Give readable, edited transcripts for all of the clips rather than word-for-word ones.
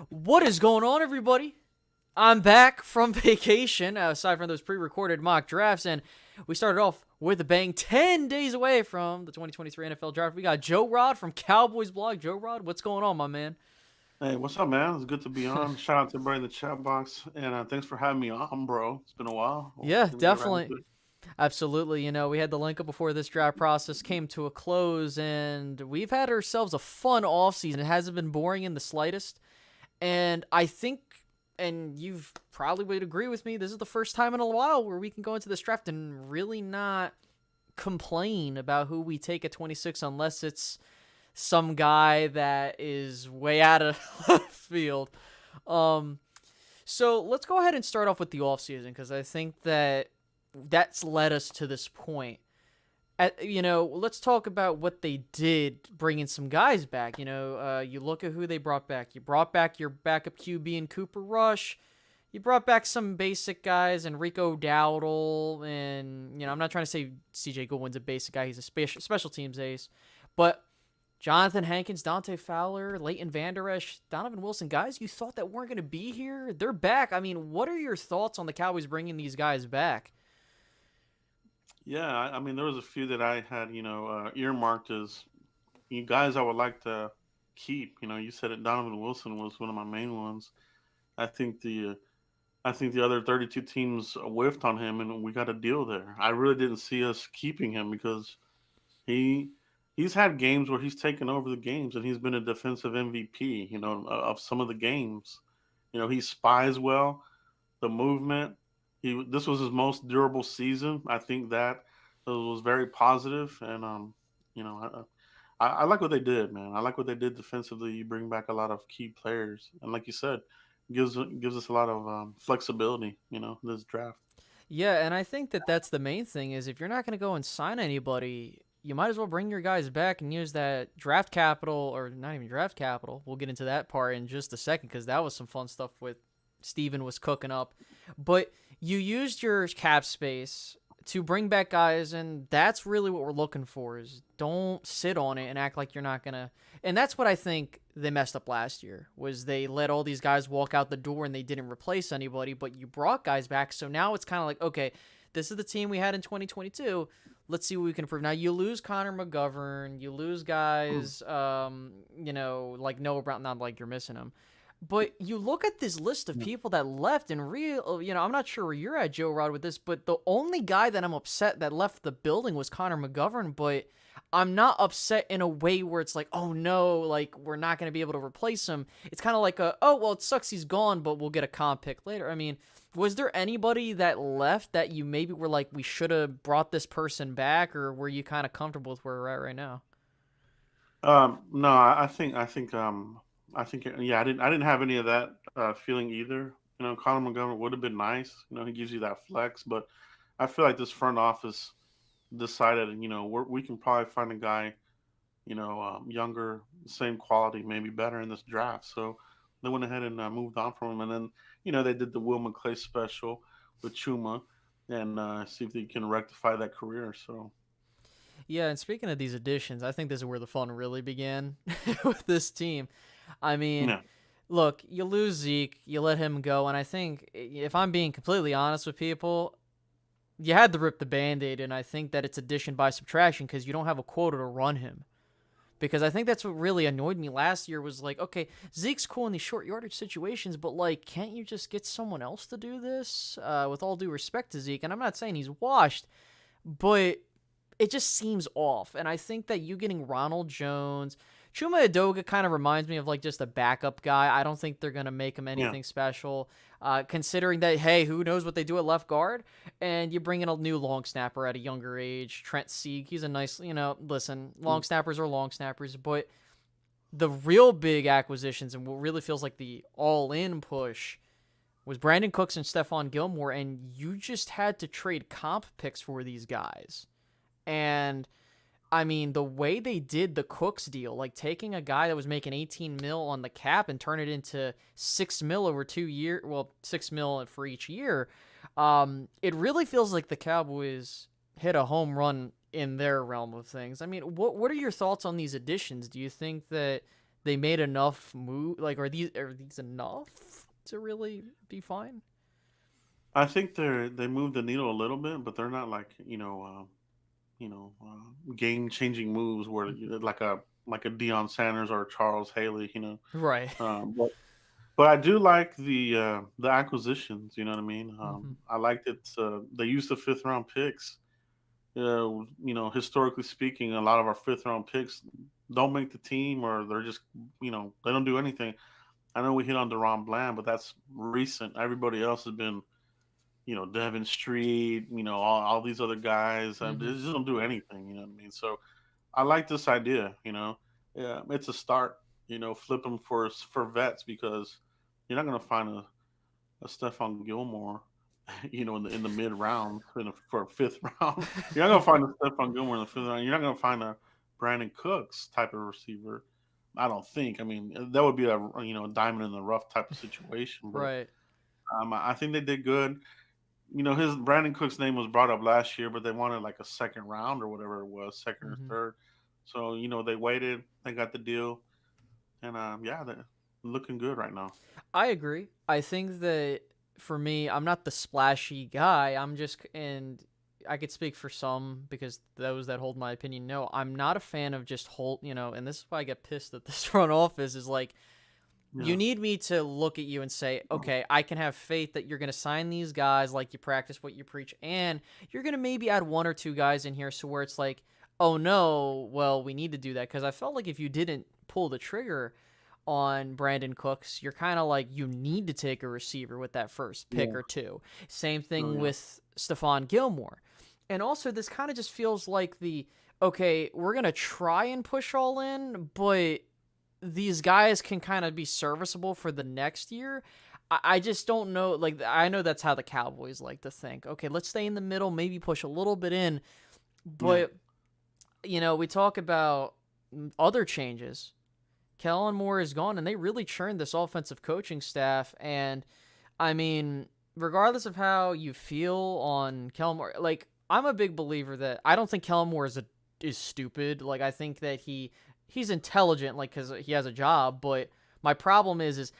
What is going on, everybody? I'm back from vacation, aside from those pre-recorded mock drafts, and we started off with a bang 10 days away from the 2023 NFL Draft. We got Joe Rod from Cowboys blog. Joe Rod, what's going on, my man? Hey, what's up, man? It's good to be on. Shout out to everybody in the chat box, and thanks for having me on, bro. It's been a while. Well, Yeah, let me get right definitely. into it. Absolutely. We had the link up before this draft process came to a close, and we've had ourselves a fun offseason. It hasn't been boring in the slightest. And I think, and you've probably would agree with me, this is the first time in a while where we can go into this draft and really not complain about who we take at 26 unless it's some guy that is way out of left field. Um, so let's go ahead and start off with the offseason because I think that that's led us to this point. Let's talk about what they did bringing some guys back. You look at who they brought back. You brought back your backup QB and Cooper Rush. You brought back some basic guys, Enrico Dowdle, and I'm not trying to say CJ Goodwin's a basic guy. He's a special teams ace, but Jonathan Hankins, Dante Fowler, Leighton Vander Esch, Donovan Wilson, guys you thought that weren't going to be here, they're back. I mean, what are your thoughts on the Cowboys bringing these guys back? Yeah, I mean, there was a few that I had, earmarked as you guys I would like to keep. You said it. Donovan Wilson was one of my main ones. I think the other 32 teams whiffed on him, and we got a deal there. I really didn't see us keeping him because he he's had games where he's taken over the games, and he's been a defensive MVP. Of some of the games. He spies well. The movement. This was his most durable season. I think that was very positive, and you know, I like what they did, man. I like what they did defensively. You bring back a lot of key players, and like you said, gives us a lot of flexibility. This draft. Yeah, and I think that that's the main thing is if you're not going to go and sign anybody, you might as well bring your guys back and use that draft capital, or not even draft capital. We'll get into that part in just a second because that was some fun stuff with Steven was cooking up. But you used your cap space to bring back guys, and that's really what we're looking for is don't sit on it and act like you're not going to. And that's what I think they messed up last year was they let all these guys walk out the door and they didn't replace anybody, but you brought guys back. So now it's kind of like, okay, this is the team we had in 2022. Let's see what we can improve. Now you lose Connor McGovern, you lose guys, like Noah Brown. Not like you're missing him, but you look at this list of people that left and I'm not sure where you're at, Joe Rod, with this, but the only guy that I'm upset that left the building was Connor McGovern, but I'm not upset in a way where it's like, oh no, like we're not going to be able to replace him. It's kind of like oh, well, it sucks he's gone, but we'll get a comp pick later. I mean, was there anybody that left that you maybe were like, we should have brought this person back, or were you kind of comfortable with where we're at right now? No, I think, yeah, I didn't have any of that feeling either. Conor McGovern would have been nice. He gives you that flex, but I feel like this front office decided, we can probably find a guy, younger, same quality, maybe better in this draft. So they went ahead and moved on from him, and then they did the Will McClay special with Chuma, and see if they can rectify that career. So Yeah, and speaking of these additions, I think this is where the fun really began with this team. I mean, yeah, look, you lose Zeke, you let him go, and I think if I'm being completely honest with people, you had to rip the band-aid, and I think that it's addition by subtraction because you don't have a quota to run him. Because I think that's what really annoyed me last year was like, okay, Zeke's cool in these short yardage situations, but like, can't you just get someone else to do this? With all due respect to Zeke, and I'm not saying he's washed, but it just seems off. And I think that you getting Ronald Jones, Chuma Edoga kind of reminds me of like just a backup guy. I don't think they're going to make him yeah. anything special, considering that, hey, who knows what they do at left guard? And you bring in a new long snapper at a younger age, Trent Sieg. He's a nice, listen, long snappers are long snappers, but the real big acquisitions and what really feels like the all-in push was Brandon Cooks and Stephon Gilmore, and you just had to trade comp picks for these guys. And I mean, the way they did the Cooks deal, like taking a guy that was making 18 mil on the cap and turn it into 6 mil over 2 years, well, 6 mil for each year, it really feels like the Cowboys hit a home run in their realm of things. I mean, what are your thoughts on these additions? Do you think that they made enough move. Like, are these enough to really be fine? I think they moved the needle a little bit, but they're not like game changing moves where Mhm. like a Deion Sanders or a Charles Haley. Right. But I do like the acquisitions. You know what I mean? Hmm. I liked it. They used the fifth round picks. Historically speaking, a lot of our fifth round picks don't make the team, or they're just they don't do anything. I know we hit on Deron Bland, but that's recent. Everybody else has been Devin Street, all these other guys. They Hmm. just don't do anything. You know what I mean? So I like this idea. Yeah, it's a start. Flip them for vets because you're not going to find a Stephon Gilmore, in the mid round for a fifth round. You're not going to find a Stephon Gilmore in the fifth round. You're not going to find a Brandon Cooks type of receiver. I don't think. I mean, that would be a diamond in the rough type of situation. But Right. I think they did good. His Brandon Cook's name was brought up last year, but they wanted like a second round or whatever it was, second or Hmm. third. So they waited, they got the deal, and yeah, they're looking good right now. I agree. I think that for me, I'm not the splashy guy. And I could speak for some because those that hold my opinion know I'm not a fan of just and this is why I get pissed at this front office is like, you Yeah, need me to look at you and say, okay, I can have faith that you're going to sign these guys like you practice what you preach, and you're going to maybe add one or two guys in here so where it's like, oh no, well, we need to do that. Because I felt like if you didn't pull the trigger on Brandon Cooks, you're kind of like, you need to take a receiver with that first pick yeah, or two. Same oh thing yeah, with Stephon Gilmore. And also, this kind of just feels like okay, we're going to try and push all in, but these guys can kind of be serviceable for the next year. I just don't know. Like, I know that's how the Cowboys like to think. Okay, let's stay in the middle, maybe push a little bit in. yeah, But, we talk about other changes. Kellen Moore is gone, and they really churned this offensive coaching staff. And, I mean, regardless of how you feel on Kellen Moore, like, I'm a big believer that I don't think Kellen Moore is stupid. Like, I think that he's intelligent, like, because he has a job. But my problem is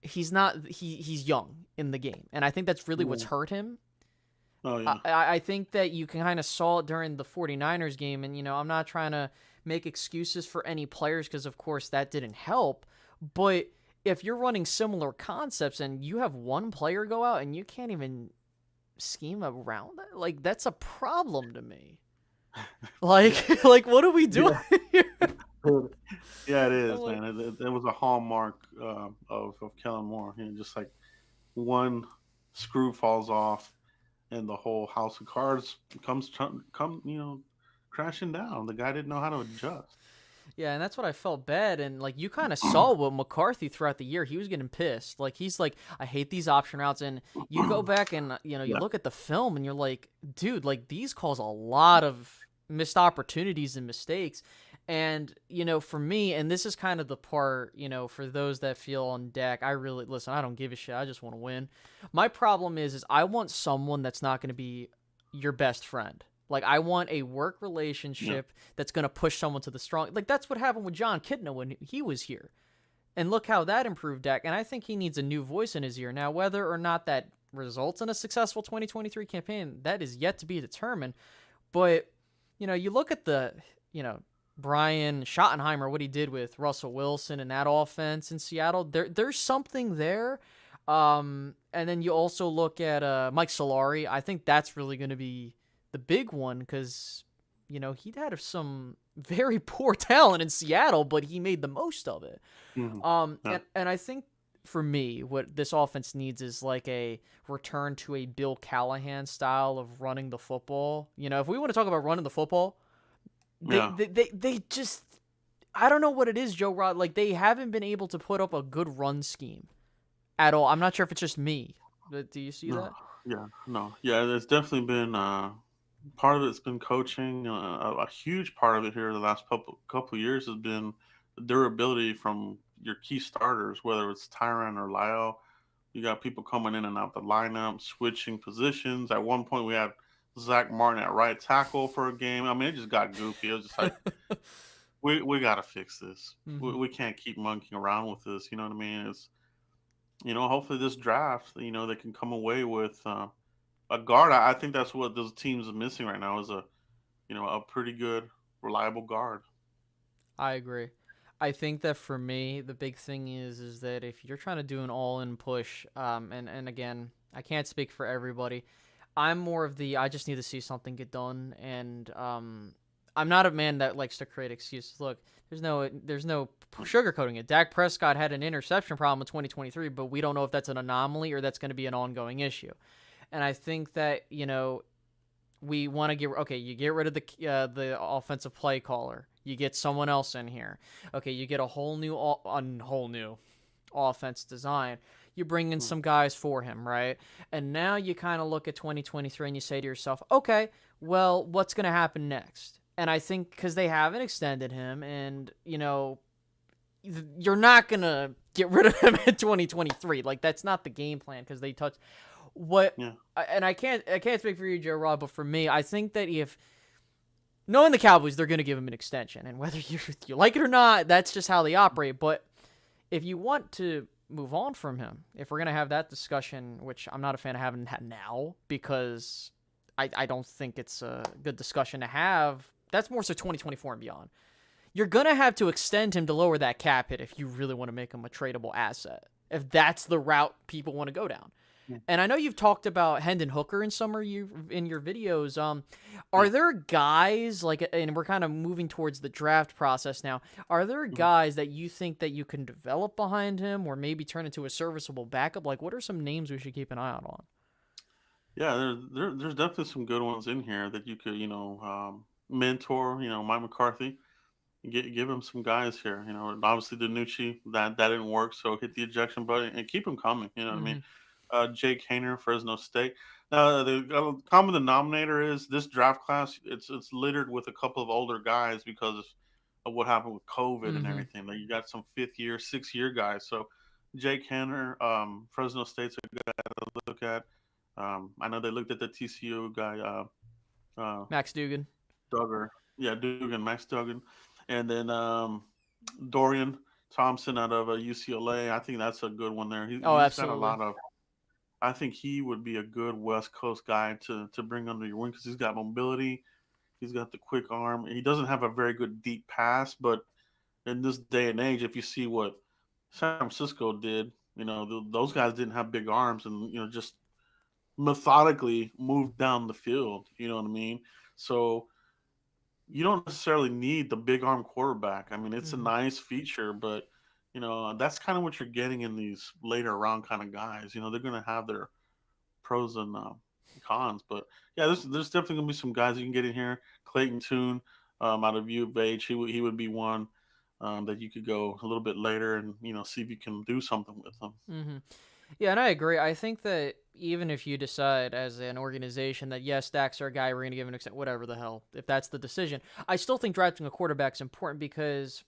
he's not he's young in the game, and I think that's really what's yeah, hurt him. oh I, yeah, I think that you can kind of saw it during the 49ers game, and I'm not trying to make excuses for any players because of course that didn't help, but if you're running similar concepts and you have one player go out and you can't even scheme around that, like, that's a problem to me. yeah, Like, like, what are we doing yeah. here? Yeah, it I'm is, like, man. It was a hallmark of Kellen Moore. Just like one screw falls off, and the whole house of cards crashing down. The guy didn't know how to adjust. yeah, and that's what I felt bad. And like, you kind of saw what McCarthy throughout the year, he was getting pissed. Like, he's like, I hate these option routes. And you go back and you Yeah, look at the film and you're like, dude, like, these cause a lot of missed opportunities and mistakes. And for me, and this is kind of the part, for those that feel on deck, I really listen. I don't give a shit. I just want to win. My problem is I want someone that's not going to be your best friend. Like, I want a work yeah, relationship that's going to push someone to the strong. Like, that's what happened with John Kitna when he was here. And look how that improved Dak. And I think he needs a new voice in his ear. Now, whether or not that results in a successful 2023 campaign, that is yet to be determined. But, you look at Brian Schottenheimer, what he did with Russell Wilson and that offense in Seattle, there's something there. And then you also look at Mike Solari. I think that's really going to be the big one because he'd had some very poor talent in Seattle, but he made the most of it. hmm yeah, And I think for me, what this offense needs is like a return to a Bill Callahan style of running the football. If we want to talk about running the football, they yeah. they they just, I don't know what it is, Joe Rod. Like, they haven't been able to put up a good run scheme at all. I'm not sure if it's just me, but do you see No, that? yeah, no, yeah. There's definitely been part of it's been coaching. A huge part of it here the last couple years has been the durability from your key starters, whether it's Tyron or Lyle. You got people coming in and out the lineup, switching positions. At one point, we had Zach Martin at right tackle for a game. I mean, it just got goofy. It was just like, we got to fix this. Hmm. We can't keep monkeying around with this. You know what I mean? It's hopefully this draft, they can come away with a guard. I think that's what those teams are missing right now is a pretty good, reliable guard. I agree. I think that for me, the big thing is that if you're trying to do an all-in push, and again, I can't speak for everybody. I'm more of the I just need to see something get done, and I'm not a man that likes to create excuses. Look, there's no sugarcoating it. Dak Prescott had an interception problem in 2023, but we don't know if that's an anomaly or that's going to be an ongoing issue. And I think that we want to you get rid of the offensive play caller. You get someone else in here. Okay, you get a whole new offense design. You bring in some guys for him, right? And now you kind of look at 2023 and you say to yourself, okay, well, what's going to happen next? And I think because they haven't extended him, and you're not going to get rid of him in 2023. Like, that's not the game plan, because they touch what. Yeah. And I can't speak for you, Joe Rob, but for me, I think that if knowing the Cowboys, they're going to give him an extension, and whether you like it or not, that's just how they operate. But if you want to move on from him, if we're going to have that discussion, which I'm not a fan of having that now, because I don't think it's a good discussion to have. That's more so 2024 and beyond. You're going to have to extend him to lower that cap hit if you really want to make him a tradable asset, if that's the route people want to go down. Yeah. And I know you've talked about Hendon Hooker in in your videos. Are there guys and we're kind of moving towards the draft process now. Are there guys that you think that you can develop behind him, or maybe turn into a serviceable backup? Like, what are some names we should keep an eye out on? Yeah, there's definitely some good ones in here that you could, mentor. Mike McCarthy, give him some guys here. Obviously Danucci that didn't work, so hit the ejection button and keep him coming. You know what I mean? Jake Hayner, Fresno State. Now, the common denominator is this draft class. It's littered with a couple of older guys because of what happened with COVID and everything. Like, you got some 5th-year, 6-year guys. So Jake Hayner, Fresno State's a guy to look at. I know they looked at the TCU guy, Max Dugan. Duggar. Yeah, Dugan, Max Duggan. And then Dorian Thompson out of UCLA. I think that's a good one there. He's got a lot of. I think he would be a good West Coast guy to bring under your wing because he's got mobility. He's got the quick arm. He doesn't have a very good deep pass, but in this day and age, if you see what San Francisco did, those guys didn't have big arms and, just methodically moved down the field. You know what I mean? So you don't necessarily need the big arm quarterback. I mean, it's a nice feature, but that's kind of what you're getting in these later round kind of guys. They're going to have their pros and cons, but yeah, there's definitely going to be some guys you can get in here. Clayton Tune out of U of H, he would be one that you could go a little bit later and see if you can do something with them. Mm-hmm. Yeah, and I agree. I think that even if you decide as an organization that, yes, Dak's our guy, we're going to give him an extent, whatever the hell, if that's the decision, I still think drafting a quarterback is important, because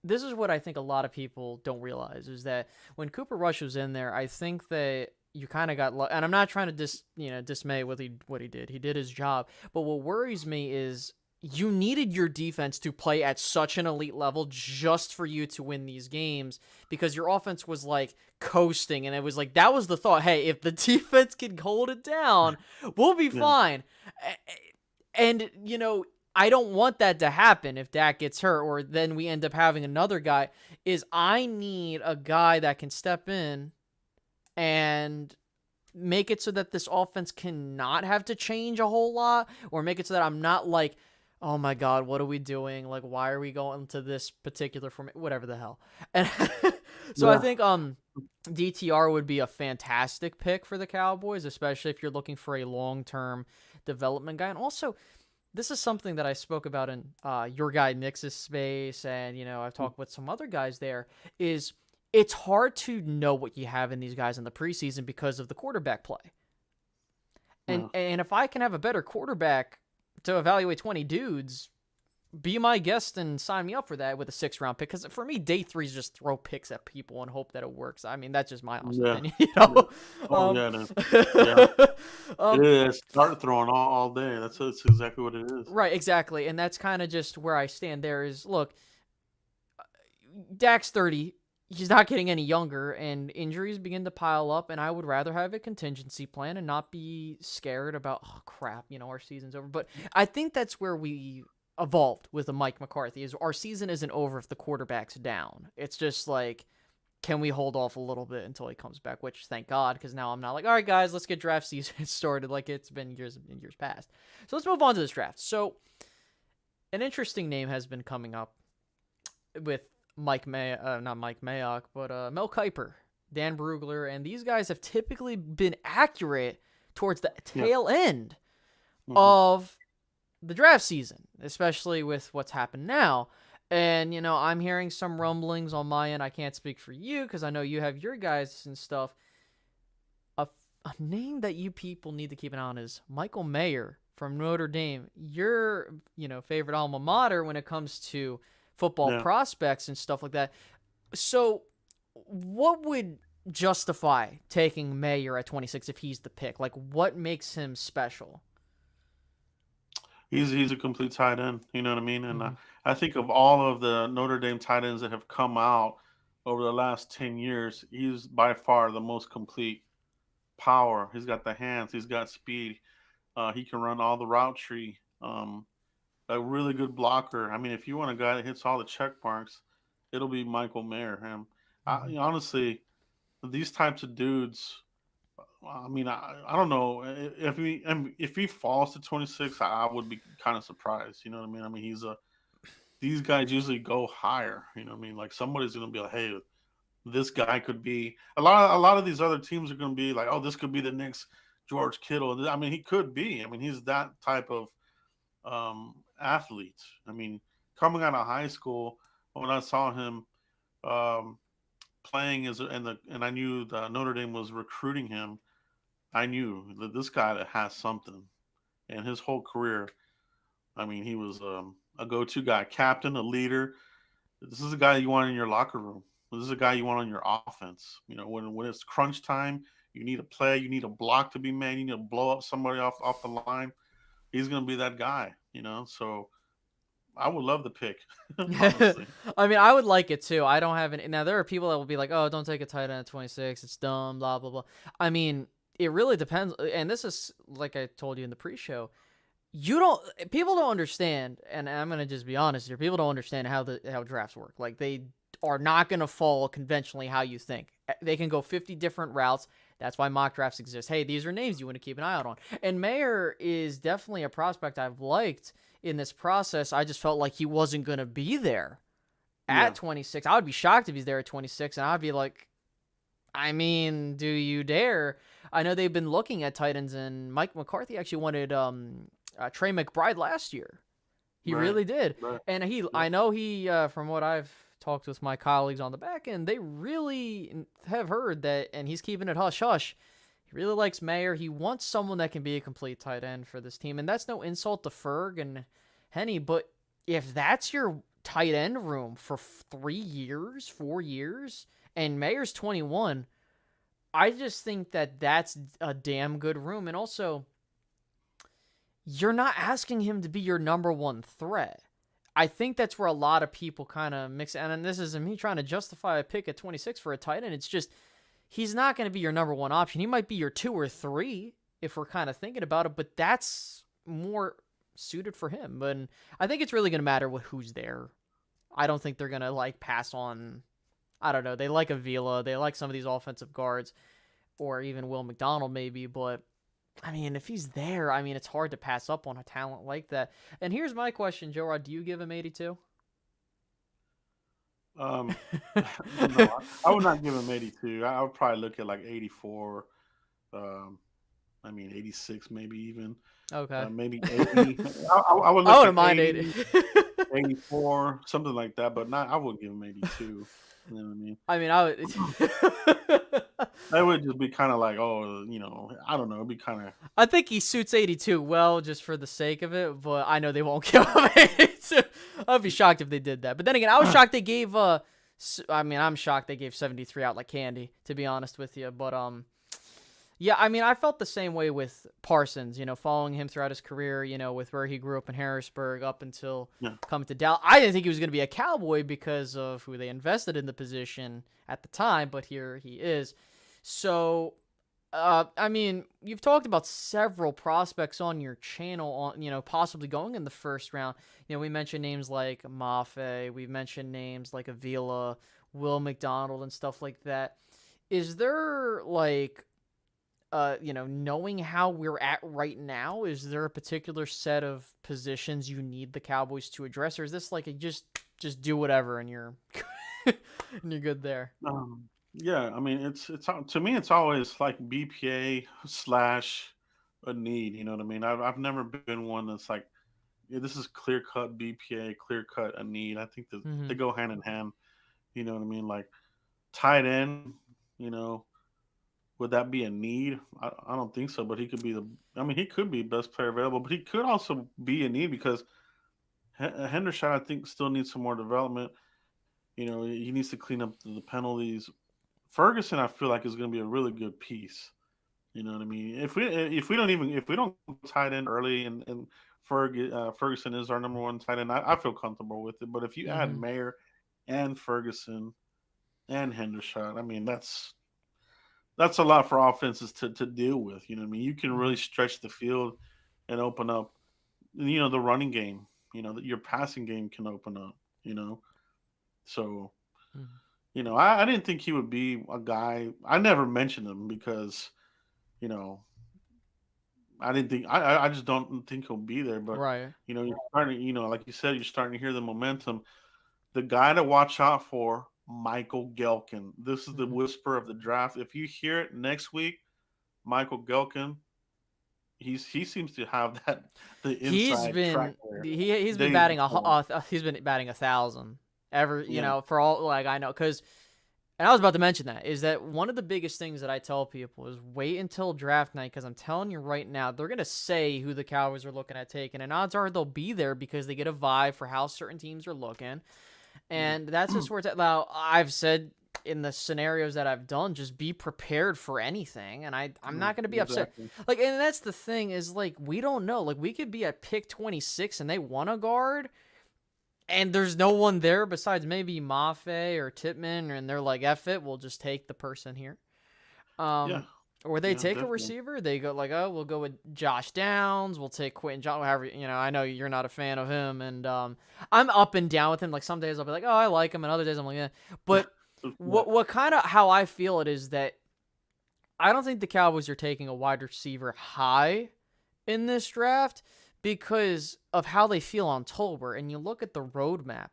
this is what I think a lot of people don't realize, is that when Cooper Rush was in there, I think that you kind of got, and I'm not trying to dismay what he did. He did his job. But what worries me is you needed your defense to play at such an elite level just for you to win these games, because your offense was like coasting, and it was like, that was the thought. Hey, if the defense can hold it down, we'll be fine. And, I don't want that to happen if Dak gets hurt, or then we end up having another guy. I need a guy that can step in and make it so that this offense cannot have to change a whole lot, or make it so that I'm not like, oh my God, what are we doing? Like, why are we going to this particular format? Whatever the hell. And so I think DTR would be a fantastic pick for the Cowboys, especially if you're looking for a long-term development guy. And also, this is something that I spoke about in your guy Nix's space, and I've talked with some other guys there, is it's hard to know what you have in these guys in the preseason because of the quarterback play. And if I can have a better quarterback to evaluate 20 dudes, be my guest and sign me up for that with a 6th-round pick. Because for me, day 3 is just throw picks at people and hope that it works. I mean, that's just my honest opinion. Start throwing all day. That's exactly what it is. Right, exactly. And that's kind of just where I stand there is, look, Dak's 30. He's not getting any younger, and injuries begin to pile up, and I would rather have a contingency plan and not be scared about, oh, crap, our season's over. But I think that's where we evolved with the Mike McCarthy, is our season isn't over if the quarterback's down. It's just like, can we hold off a little bit until he comes back, which thank God, because now I'm not like, all right, guys, let's get draft season started like it's been years and years past. So let's move on to this draft. So an interesting name has been coming up with not Mike Mayock, but Mel Kiper, Dan Brugler, and these guys have typically been accurate towards the tail end of the draft season, especially with what's happened now. And, I'm hearing some rumblings on my end. I can't speak for you because I know you have your guys and stuff. A name that you people need to keep an eye on is Michael Mayer from Notre Dame. Your, favorite alma mater when it comes to football prospects and stuff like that. So what would justify taking Mayer at 26 if he's the pick? Like, what makes him special? He's a complete tight end. You know what I mean? And I think of all of the Notre Dame tight ends that have come out over the last 10 years, he's by far the most complete. Power. He's got the hands. He's got speed. He can run all the route tree. A really good blocker. I mean, if you want a guy that hits all the check marks, it'll be Michael Mayer. Honestly, these types of dudes, I mean, I don't know if he falls to 26, I would be kind of surprised. You know what I mean? I mean, these guys usually go higher. You know what I mean? Like somebody's going to be like, hey, this guy could be a lot of these other teams are going to be like, oh, this could be the next George Kittle. I mean, he could be. I mean, he's that type of athlete. I mean, coming out of high school, when I saw him playing and I knew that Notre Dame was recruiting him, I knew that this guy that has something. And his whole career, I mean, he was a go-to guy, captain, a leader. This is a guy you want in your locker room. This is a guy you want on your offense. When it's crunch time, you need a play, you need a block to be made, you need to blow up somebody off the line. He's going to be that guy, So I would love the pick, honestly. I mean, I would like it too. I don't have any. Now, there are people that will be like, oh, don't take a tight end at 26. It's dumb, blah, blah, blah. I mean, it really depends. And this is, like I told you in the pre-show, people don't understand, and I'm going to just be honest here, people don't understand how drafts work. Like, they are not going to fall conventionally how you think. They can go 50 different routes. That's why mock drafts exist. Hey, these are names you want to keep an eye out on. And Mayer is definitely a prospect I've liked in this process. I just felt like he wasn't going to be there at 26. I would be shocked if he's there at 26, and I'd be like, I mean, do you dare? I know they've been looking at tight ends, and Mike McCarthy actually wanted Trey McBride last year. He really did. Right. And I know he, from what I've talked with my colleagues on the back end, they really have heard that, and he's keeping it hush-hush. He really likes Mayer. He wants someone that can be a complete tight end for this team, and that's no insult to Ferg and Henny, but if that's your tight end room for 3 years, 4 years, and Mayer's 21, I just think that that's a damn good room. And also, you're not asking him to be your number one threat. I think that's where a lot of people kind of mix, and this isn't me trying to justify a pick at 26 for a tight end. It's just, he's not going to be your number one option. He might be your 2 or 3 if we're kind of thinking about it, but that's more suited for him. And I think it's really going to matter who's there. I don't think they're going to pass on, I don't know, they like Avila, they like some of these offensive guards, or even Will McDonald maybe, but I mean, if he's there, I mean, it's hard to pass up on a talent like that. And here's my question, Joe Rod, do you give him 82? No, I would not give him 82. I would probably look at 84. I mean, 86 maybe even. Okay. Maybe 80. I would look wouldn't mind 80. 84, something like that, but I wouldn't give him 82. You know what I mean? I mean, I would. That would just be kind of like, oh, I don't know. It'd be kind of. I think he suits 82 well, just for the sake of it. But I know they won't give him 82. I'd be shocked if they did that. But then again, I was shocked they gave. I'm shocked they gave 73 out like candy, to be honest with you. But Yeah, I mean, I felt the same way with Parsons, following him throughout his career, with where he grew up in Harrisburg up until Yeah. coming to Dallas. I didn't think he was going to be a Cowboy because of who they invested in the position at the time, but here he is. So, I mean, you've talked about several prospects on your channel, possibly going in the first round. We mentioned names like Mafe, we've mentioned names like Avila, Will McDonald, and stuff like that. Is there like knowing how we're at right now, is there a particular set of positions you need the Cowboys to address, or is this like a just do whatever and you're and you're good there? Yeah, I mean, it's to me, it's always like BPA slash a need. You know what I mean? I've never been one that's like, yeah, this is clear cut BPA, clear cut a need. I think that Mm-hmm. they go hand in hand. You know what I mean? Like tight end, you know, would that be a need? I don't think so. But he could be the. I mean, he could be best player available, but he could also be a need because Hendershot, I think, still needs some more development. You know, he needs to clean up the penalties. Ferguson, I feel like is going to be a really good piece. You know what I mean? If we don't tight end early and Ferguson is our number one tight end, I feel comfortable with it. But if you add Mm-hmm. Mayer and Ferguson and Hendershot, I mean that's a lot for offenses to deal with. You know what I mean? You can Mm-hmm. really stretch the field and open up. You know the running game. You know that your passing game can open up. You know, so Mm-hmm. I didn't think he would be a guy. I never mentioned him because you know I didn't think I just don't think he'll be there. But Right. you're starting. Like you said, you're starting to hear the momentum. The guy to watch out for, Michael Gelkin. This is the Mm-hmm. whisper of the draft. If you hear it next week, Michael Gelkin, he seems to have that the He's inside track been there he's been days batting before. he's been batting 1,000 ever, Yeah, for all like I know, because and I was about to mention that is that one of the biggest things that I tell people is wait until draft night, because I'm telling you right now they're gonna say who the Cowboys are looking at taking, and odds are they'll be there because they get a vibe for how certain teams are looking, yeah, and that's just where it's at. Now I've said in the scenarios that I've done, just be prepared for anything, and I'm yeah, not gonna be upset. exactly. Like, and that's the thing is like we don't know. Like we could be at pick 26 and they want a guard, and there's no one there besides maybe Mafe or Titman, and they're like, "F it, we'll just take the person here." Yeah, Or they yeah, take a definitely. receiver, they go like, "Oh, we'll go with Josh Downs, we'll take Quentin John." However, I know you're not a fan of him, and I'm up and down with him. Like some days I'll be like, "Oh, I like him," and other days I'm like, "Yeah." But Yeah, what kind of how I feel it is that I don't think the Cowboys are taking a wide receiver high in this draft because of how they feel on Tolbert. And you look at the roadmap,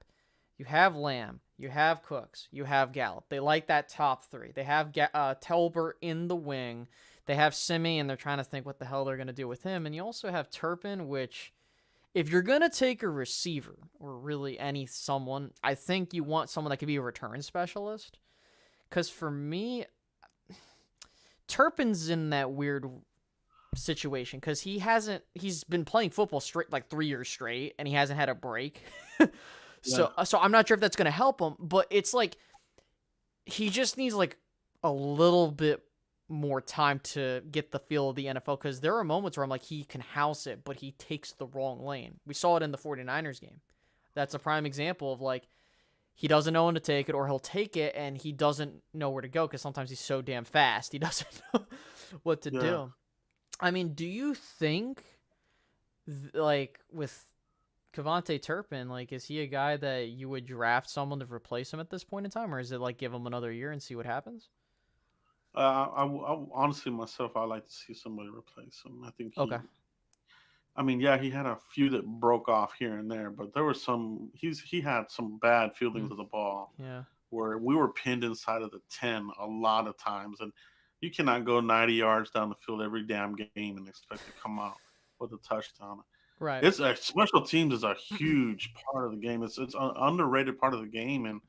you have Lamb, you have Cooks, you have Gallup. They like that top three. They have Tolbert in the wing. They have Simi, and they're trying to think what the hell they're going to do with him. And you also have Turpin, which, if you're going to take a receiver or really someone, I think you want someone that could be a return specialist. Because for me, Turpin's in that weird situation because he's been playing football straight like 3 years straight, and he hasn't had a break. yeah, So I'm not sure if that's gonna help him, but it's like he just needs like a little bit more time to get the feel of the NFL, because there are moments where I'm like he can house it, but he takes the wrong lane. We saw it in the 49ers game. That's a prime example of like he doesn't know when to take it, or he'll take it and he doesn't know where to go because sometimes he's so damn fast he doesn't know what to yeah. do. I mean, do you think, like, with Cavante Turpin, like, is he a guy that you would draft someone to replace him at this point in time, or is it like give him another year and see what happens? Honestly myself, I like to see somebody replace him. I think Okay. I mean, yeah, he had a few that broke off here and there, but there were some. He had some bad fieldings Mm, of the ball yeah. where we were pinned inside of the 10 a lot of times, and you cannot go 90 yards down the field every damn game and expect to come out with a touchdown. Right. It's a special teams is a huge part of the game. It's an underrated part of the game, and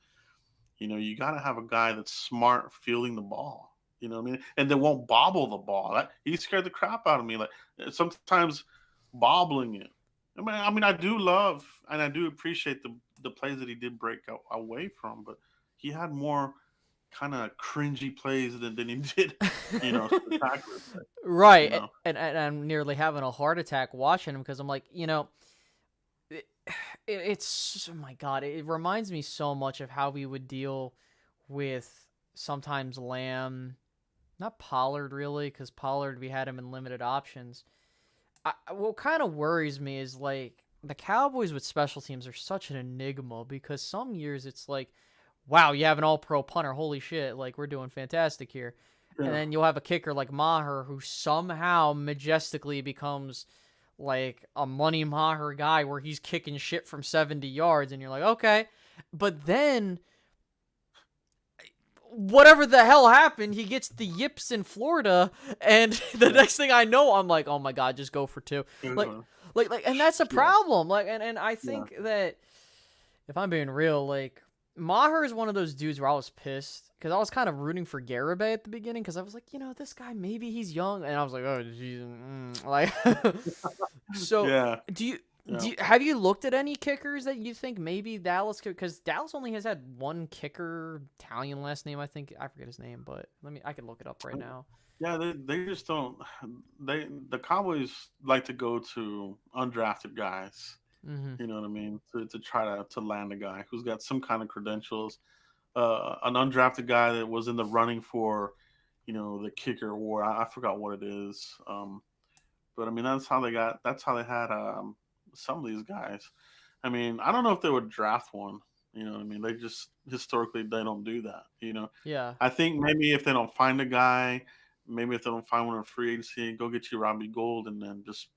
you got to have a guy that's smart fielding the ball. You know what I mean? And they won't bobble the ball. He scared the crap out of me. Like sometimes bobbling it. I mean, I do love and I do appreciate the plays that he did break away from, but he had more. kind of cringy plays than he did, spectacular plays. You Right, know, and I'm nearly having a heart attack watching him because I'm like, it, it's oh my god, it reminds me so much of how we would deal with sometimes Lamb, not Pollard really, because Pollard we had him in limited options. What kind of worries me is like the Cowboys with special teams are such an enigma because some years it's like, wow, you have an all-pro punter, holy shit, like we're doing fantastic here. And yeah, then you'll have a kicker like Maher who somehow majestically becomes like a money Maher guy where he's kicking shit from 70 yards and you're like, okay. But then whatever the hell happened, he gets the yips in Florida and the yeah, next thing I know, I'm like, "Oh my god, just go for two." good Like one. and that's a Yeah, problem. And I yeah, think that if I'm being real, like Maher is one of those dudes where I was pissed because I was kind of rooting for Garibay at the beginning because I was like, this guy maybe he's young, and I was like, oh jeez, like, so yeah, do you? yeah. Have you looked at any kickers that you think maybe Dallas could? Because Dallas only has had one kicker, Italian last name. I think I forget his name, but I can look it up right now. Yeah, they just don't. The Cowboys like to go to undrafted guys. Mm-hmm. You know what I mean? To try to land a guy who's got some kind of credentials. An undrafted guy that was in the running for, the kicker award. I forgot what it is. But I mean, that's how they got. That's how they had some of these guys. I mean, I don't know if they would draft one. You know what I mean? They just historically they don't do that. Yeah, I think maybe if they don't find a guy, maybe if they don't find one in free agency, go get you Robbie Gold, and then just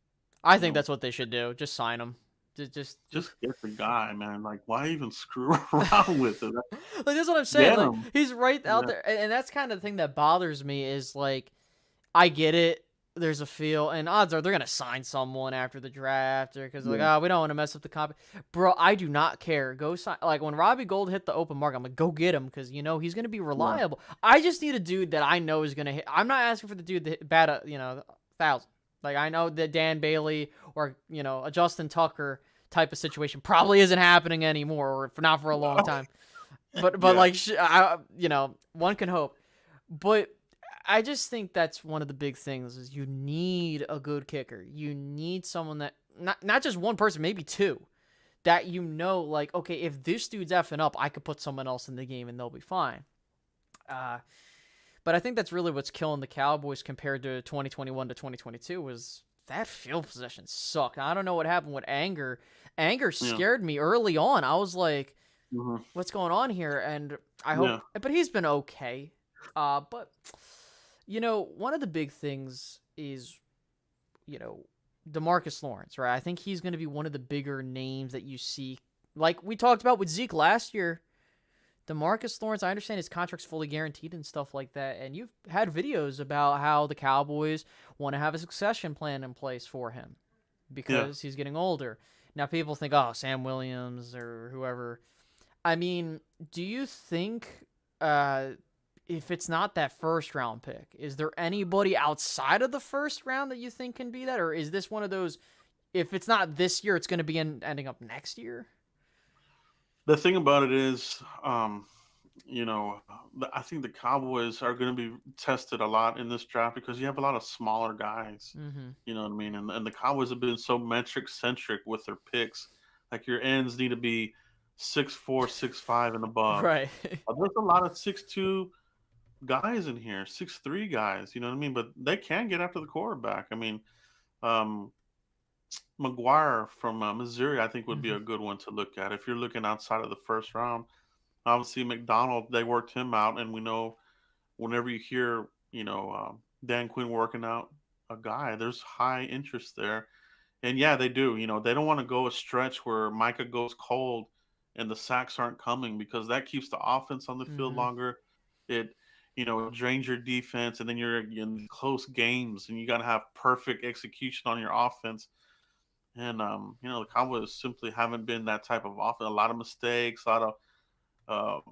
I you think know that's what they should do. Just sign him. Just just get the guy, man. Like, why even screw around with it? like that's what I'm saying. Get Like him. he's right out Yeah, there, and that's kind of the thing that bothers me is like I get it. There's a feel, and odds are they're gonna sign someone after the draft, or because like, yeah, oh, we don't want to mess up the comp. Bro, I do not care. Go sign. Like when Robbie Gold hit the open market, I'm like, go get him because he's gonna be yeah. reliable. I just need a dude that I know is gonna hit. I'm not asking for the dude that bat a 1,000. Like I know that Dan Bailey or a Justin Tucker type of situation probably isn't happening anymore, or not for a long time. But Yeah. like one can hope. But I just think that's one of the big things is you need a good kicker. You need someone that not just one person, maybe two, that like, okay, if this dude's effing up, I could put someone else in the game and they'll be fine. Uh, but I think that's really what's killing the Cowboys compared to 2021 to 2022 was that field possession sucked. I don't know what happened with Anger. Anger Yeah. scared me early on. I was like, Hmm. what's going on here? And I Yeah. hope, but he's been okay. But one of the big things is, you know, DeMarcus Lawrence, right? I think he's going to be one of the bigger names that you see. Like we talked about with Zeke last year, DeMarcus Lawrence, I understand his contract's fully guaranteed and stuff like that. And you've had videos about how the Cowboys want to have a succession plan in place for him Yeah. because he's getting older. Now people think, oh, Sam Williams or whoever. I mean, do you think if it's not that first round pick, is there anybody outside of the first round that you think can be that? Or is this one of those, if it's not this year, it's going to be ending up next year? The thing about it is, I think the Cowboys are going to be tested a lot in this draft because you have a lot of smaller guys. Mm-hmm. You know what I mean? And the Cowboys have been so metric centric with their picks. Like your ends need to be 6'4", 6'5", and above. Right. There's a lot of 6'2" guys in here, 6'3" guys. You know what I mean? But they can get after the quarterback. I mean, um, McGuire from Missouri, I think, would be Mm-hmm. a good one to look at if you're looking outside of the first round. Obviously, McDonald, they worked him out, and we know whenever you hear, Dan Quinn working out a guy, there's high interest there. And yeah, they do. They don't want to go a stretch where Micah goes cold and the sacks aren't coming because that keeps the offense on the field Mm-hmm. longer. It, drains your defense, and then you're in close games, and you got to have perfect execution on your offense. And the Cowboys simply haven't been that type of offense. A lot of mistakes, a lot of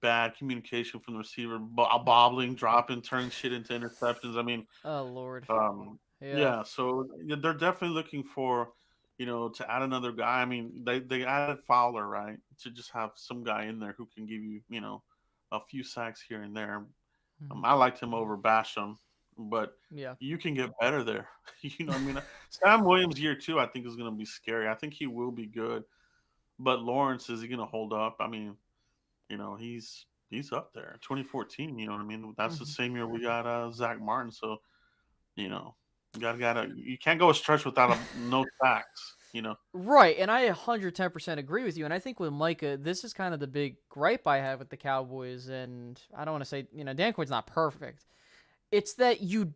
bad communication from the receiver, bobbling, dropping, turning shit into interceptions. I mean, Oh, Lord. Yeah. yeah. So yeah, they're definitely looking for, to add another guy. I mean, they added Fowler, right, to just have some guy in there who can give you, a few sacks here and there. Mhm. I liked him over Basham, but Yeah. you can get better there. You know, what I mean, Sam Williams year two, I think is going to be scary. I think he will be good, but Lawrence, is he going to hold up? I mean, he's up there. 2014, you know what I mean? That's the Mhm. same year we got Zach Martin. So you know, you can't go a stretch without no sacks. You know. Right, and I 110% agree with you. And I think with Micah, this is kind of the big gripe I have with the Cowboys. And I don't want to say, Dan Quinn's not perfect. It's that you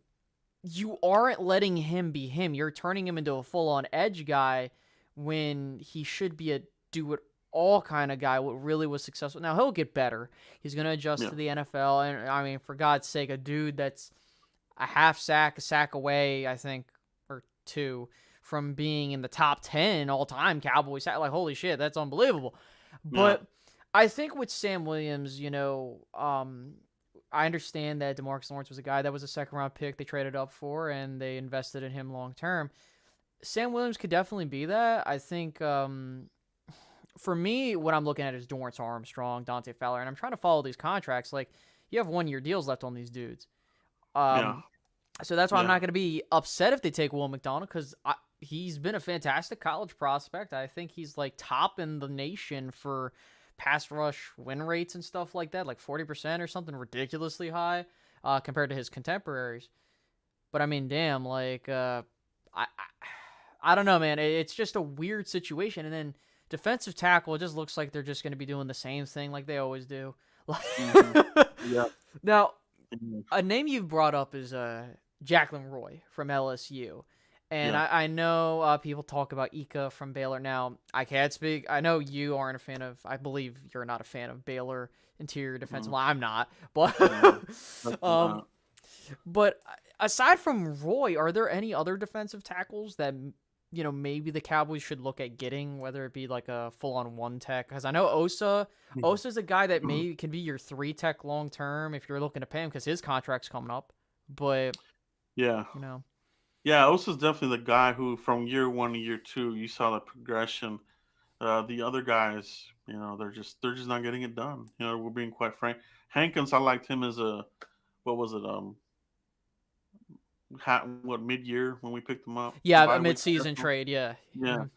aren't letting him be him. You're turning him into a full-on edge guy when he should be a do-it-all kind of guy. What really was successful. Now he'll get better. He's gonna adjust Yeah. to the NFL, and I mean, for God's sake, a dude that's a sack away, I think, or two from being in the top 10 all-time Cowboys. Like, holy shit, that's unbelievable. Yeah. But I think with Sam Williams, I understand that DeMarcus Lawrence was a guy that was a second-round pick they traded up for, and they invested in him long-term. Sam Williams could definitely be that. I think for me, what I'm looking at is Dorrance Armstrong, Dante Fowler, and I'm trying to follow these contracts. Like, you have one-year deals left on these dudes. Yeah. So that's why I'm Yeah. not going to be upset if they take Will McDonald, because he's been a fantastic college prospect. I think he's like top in the nation for pass rush win rates and stuff like that, like 40% or something ridiculously high compared to his contemporaries. But I mean, damn, like I don't know, man. It's just a weird situation. And then defensive tackle, it just looks like they're just going to be doing the same thing like they always do. Hmm. Yeah. Now, Mhm. a name you've brought up is Jacqueline Roy from LSU. And Yeah. I know people talk about Ika from Baylor. Now, I can't speak. I know you aren't a fan of, I believe you're not a fan of Baylor interior defensive Mhm. line. I'm not. But, No, definitely um, not. but aside from Roy, are there any other defensive tackles that, maybe the Cowboys should look at getting, whether it be like a full-on one tech? Because I know Mhm. Osa's a guy that maybe can be your three tech long term if you're looking to pay him because his contract's coming up. But, Yeah. you know, Yeah. Osa's definitely the guy who, from year one to year two, you saw the progression. The other guys, they're just not getting it done. We're being quite frank. Hankins, I liked him as a, what was it? What, mid year when we picked him up, yeah, a bye week. mid-season trade, yeah. Yeah. Mhm.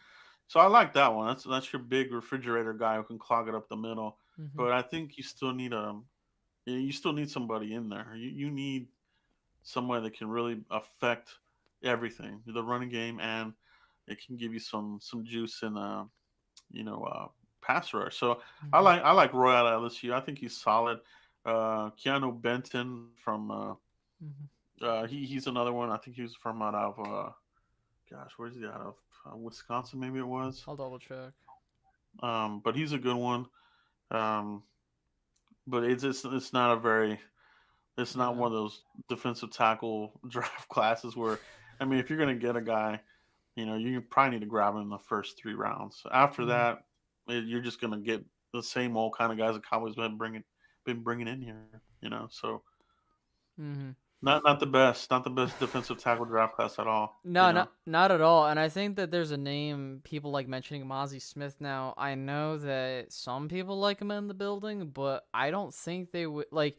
So I like that one. That's your big refrigerator guy who can clog it up the middle. Mhm. But I think you still need somebody in there. You need somebody that can really affect everything, the running game, and it can give you some juice in you know uh, pass rush. So Mhm. I like Roy at LSU. I think he's solid. Keanu Benton from Mhm. he's another one. I think he was from out of gosh, where's he out of? Wisconsin, maybe it was. I'll double check. But he's a good one. Um, but it's not a very it's not Yeah. one of those defensive tackle draft classes where, I mean, if you're gonna get a guy, you probably need to grab him in the first 3 rounds. After Mhm. that, you're just gonna get the same old kind of guys the Cowboys been bringing in here. So Mhm. not the best defensive tackle draft class at all. No, not at all. And I think that there's a name people like mentioning, Mozzie Smith. Now, I know that some people like him in the building, but I don't think they would like.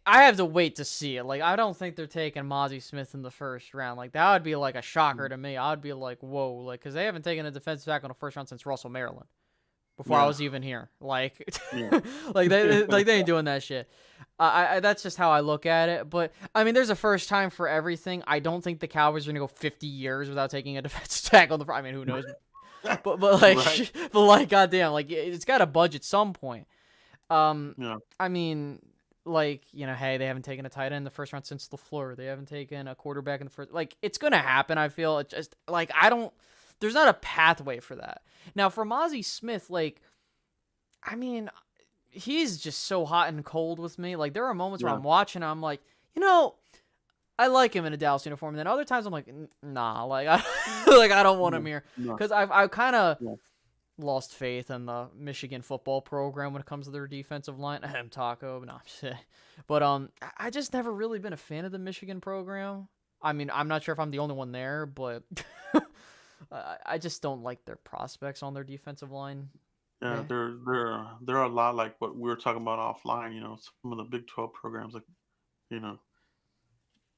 I have to wait to see it. Like, I don't think they're taking Mozzie Smith in the first round. Like, that would be like a shocker to me. I would be like, whoa, like, because they haven't taken a defensive tackle in the first round since Russell Maryland before I Yeah, was even here. Like, yeah, they ain't doing that shit. That's just how I look at it. But I mean, there's a first time for everything. I don't think the Cowboys are gonna go 50 years without taking a defensive tackle. I mean, who knows? But right. like but like goddamn, like it's got to budge at some point. Um, Yeah, I mean, like hey, they haven't taken a tight end in the first round since LaFleur. They haven't taken a quarterback in the first. Like it's gonna happen. I feel it just like I don't. There's not a pathway for that. Now for Mozzie Smith, like I mean, he's just so hot and cold with me. Like there are moments where yeah, I'm watching, I'm like, you know, I like him in a Dallas uniform. And then other times I'm like, nah, like like I don't want him no, here no, because I've kind of yeah, lost faith in the Michigan football program when it comes to their defensive line. Taco, no, I'm just but I just never really been a fan of the Michigan program. I mean, I'm not sure if I'm the only one there, but I just don't like their prospects on their defensive line. Yeah, Yeah. they're a lot like what we were talking about offline. Some of the Big 12 programs, like you know,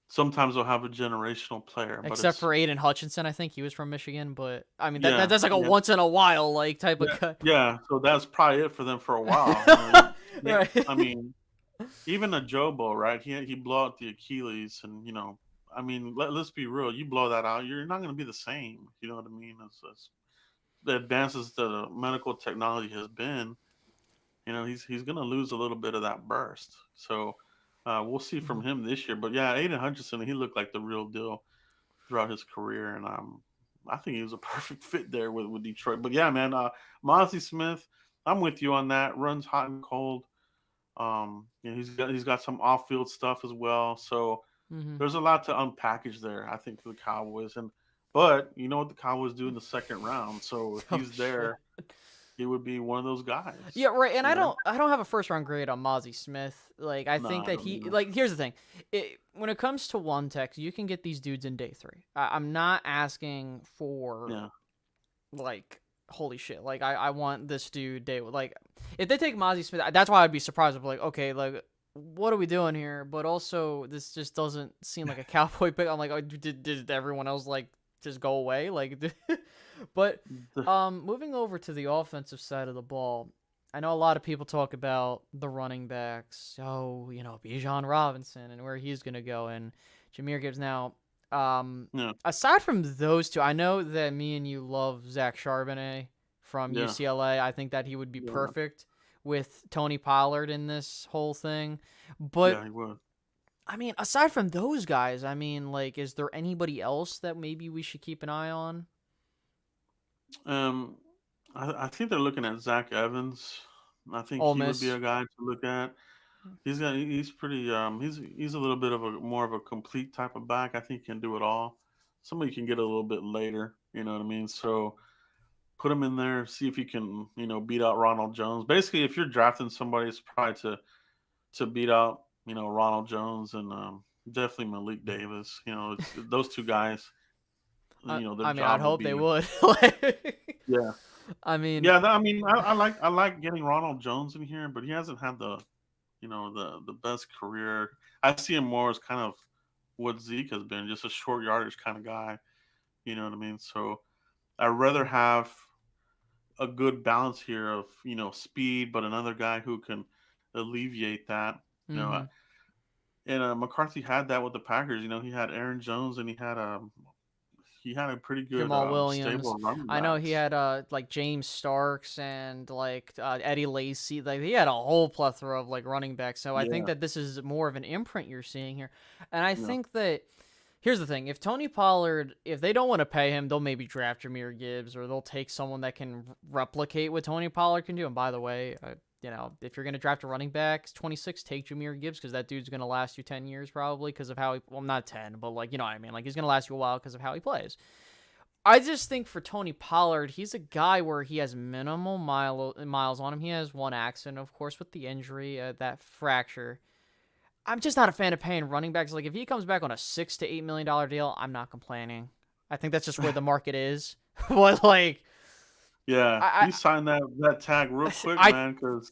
sometimes they'll have a generational player, but Except it's for Aiden Hutchinson, I think he was from Michigan, but I mean yeah, that's like a yeah, once in a while like type of yeah, cut. yeah. So that's probably it for them for a while. Yeah. Right. I mean, even a Jobo, right? He blew out the Achilles, and I mean, let's be real. You blow that out, you're not going to be the same. You know what I mean? As the advances the medical technology has been, he's going to lose a little bit of that burst. So we'll see from Mhm. him this year. But yeah, Aiden Hutchinson, he looked like the real deal throughout his career, and I think he was a perfect fit there with Detroit. But yeah, man, Mozzie Smith, I'm with you on that. Runs hot and cold. He's got some off field stuff as well. So Mhm. there's a lot to unpackage there, I think, for the Cowboys. But you know what the Cowboys do in the second round. So if Oh he's shit. there, he would be one of those guys. Yeah, right. And You know? I don't have a first round grade on Mozzie Smith. Like I No, think I that don't he know. like here's the thing. When it comes to one tech, you can get these dudes in day 3. I'm not asking for Yeah, like holy shit. Like I want this dude day like if they take Mozzie Smith, that's why I'd be surprised if like okay, like what are we doing here? But also this just doesn't seem like a cowboy pick. I'm like, oh, did everyone else like just go away? Like but The- moving over to the offensive side of the ball, I know a lot of people talk about the running backs. Oh, Bijan Robinson and where he's gonna go, and Jameer Gibbs. Now, yeah, aside from those two, I know that me and you love Zach Charbonnet from yeah, UCLA. I think that he would be yeah, perfect with Tony Pollard in this whole thing. But yeah. He would. I mean, aside from those guys, I mean, like, is there anybody else that maybe we should keep an eye on? Um, I think they're looking at Zach Evans. I think Ole he would be Miss. a guy to look at. He's pretty he's a little bit of a more of a complete type of back. I think he can do it all. Somebody can get a little bit later, you know what I mean? So put him in there, see if he can, beat out Ronald Jones. Basically, if you're drafting somebody, it's probably to beat out, Ronald Jones and definitely Malik Davis. It's those two guys, their I mean, I'd job will hope they be would. Like, yeah. I mean, Yeah, I mean, I like getting Ronald Jones in here, but he hasn't had the best career. I see him more as kind of what Zeke has been, just a short yardage kind of guy. You know what I mean? So I'd rather have a good balance here of speed, but another guy who can alleviate that. You know, mm-hmm. and McCarthy had that with the Packers. He had Aaron Jones and he had a pretty good Jamal stable Williams. of running I know he backs. had like James Starks and like Eddie Lacy. Like he had a whole plethora of like running backs. So I think Yeah, that this is more of an imprint you're seeing here. And I yeah, think that here's the thing: if Tony Pollard, if they don't want to pay him, they'll maybe draft Jameer Gibbs or they'll take someone that can replicate what Tony Pollard can do. And by the way, if you're gonna draft a running back, 26, take Jameer Gibbs because that dude's gonna last you 10 years probably because of how he. Well, not 10, but like you know what I mean. Like he's gonna last you a while because of how he plays. I just think for Tony Pollard, he's a guy where he has minimal miles on him. He has one accident, of course, with the injury, that fracture. I'm just not a fan of paying running backs. Like if he comes back on a $6 to $8 million deal, I'm not complaining. I think that's just where the market is. But like, yeah. I, He signed that tag real quick, I, man, because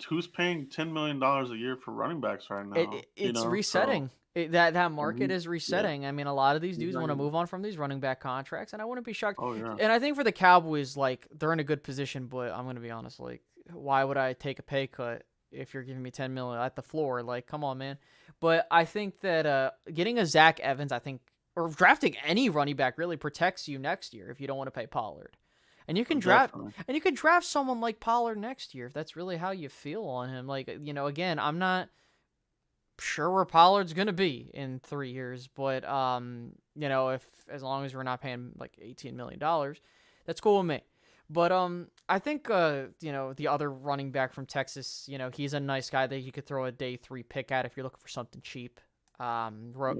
who's paying $10 million a year for running backs right now? it's So resetting. That market and is yeah, resetting. I mean, a lot of these he's dudes not want to gonna. move on from these running back contracts, and I wouldn't be shocked. Oh yeah, And I think for the Cowboys, like they're in a good position, but I'm gonna be honest, like why would I take a pay cut if you're giving me 10 million at the floor? Like, come on, man. But I think that getting a Zach Evans, I think, or drafting any running back really protects you next year if you don't want to pay Pollard. And you can draft definitely. someone like Pollard next year if that's really how you feel on him. Like, again, I'm not sure where Pollard's gonna be in 3 years, but if as long as we're not paying like $18 million, that's cool with me. But I think the other running back from Texas, he's a nice guy that you could throw a day 3 pick at if you're looking for something cheap. Yeah,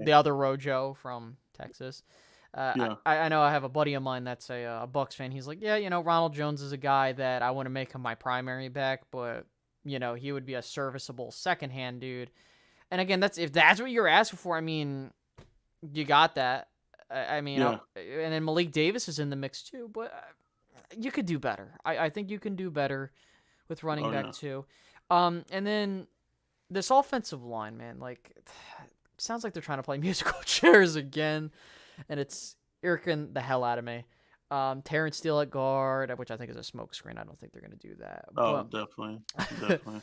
The other Rojo from Texas. yeah, I know I have a buddy of mine that's a Bucks fan. He's like, yeah, Ronald Jones is a guy that I want to make him my primary back, but he would be a serviceable second hand dude. And again, if that's what you're asking for, I mean, you got that. I mean, yeah. and then Malik Davis is in the mix too, but you could do better. I think you can do better with running Oh back yeah. too. And then this offensive line, man, like sounds like they're trying to play musical chairs again, and it's irking the hell out of me. Terrence Steele at guard, which I think is a smokescreen. I don't think they're gonna do that. Oh, But definitely, definitely.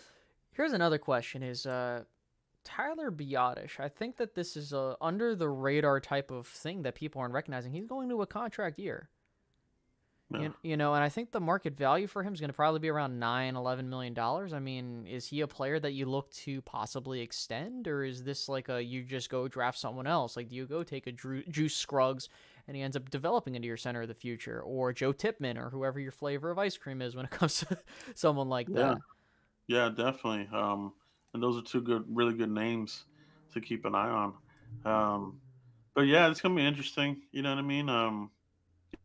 here's another question: Is Tyler Biotish? I think that this is a under the radar type of thing that people aren't recognizing. He's going to a contract year. Yeah. And I think the market value for him is going to probably be around $9-11 million. I mean, is he a player that you look to possibly extend, or is this like a you just go draft someone else? Like, do you go take a Juice Scruggs and he ends up developing into your center of the future, or Joe Tipman, or whoever your flavor of ice cream is when it comes to someone like Yeah. that? Yeah, definitely. And those are two good, really good names to keep an eye on. But yeah, it's gonna be interesting. You know what I mean?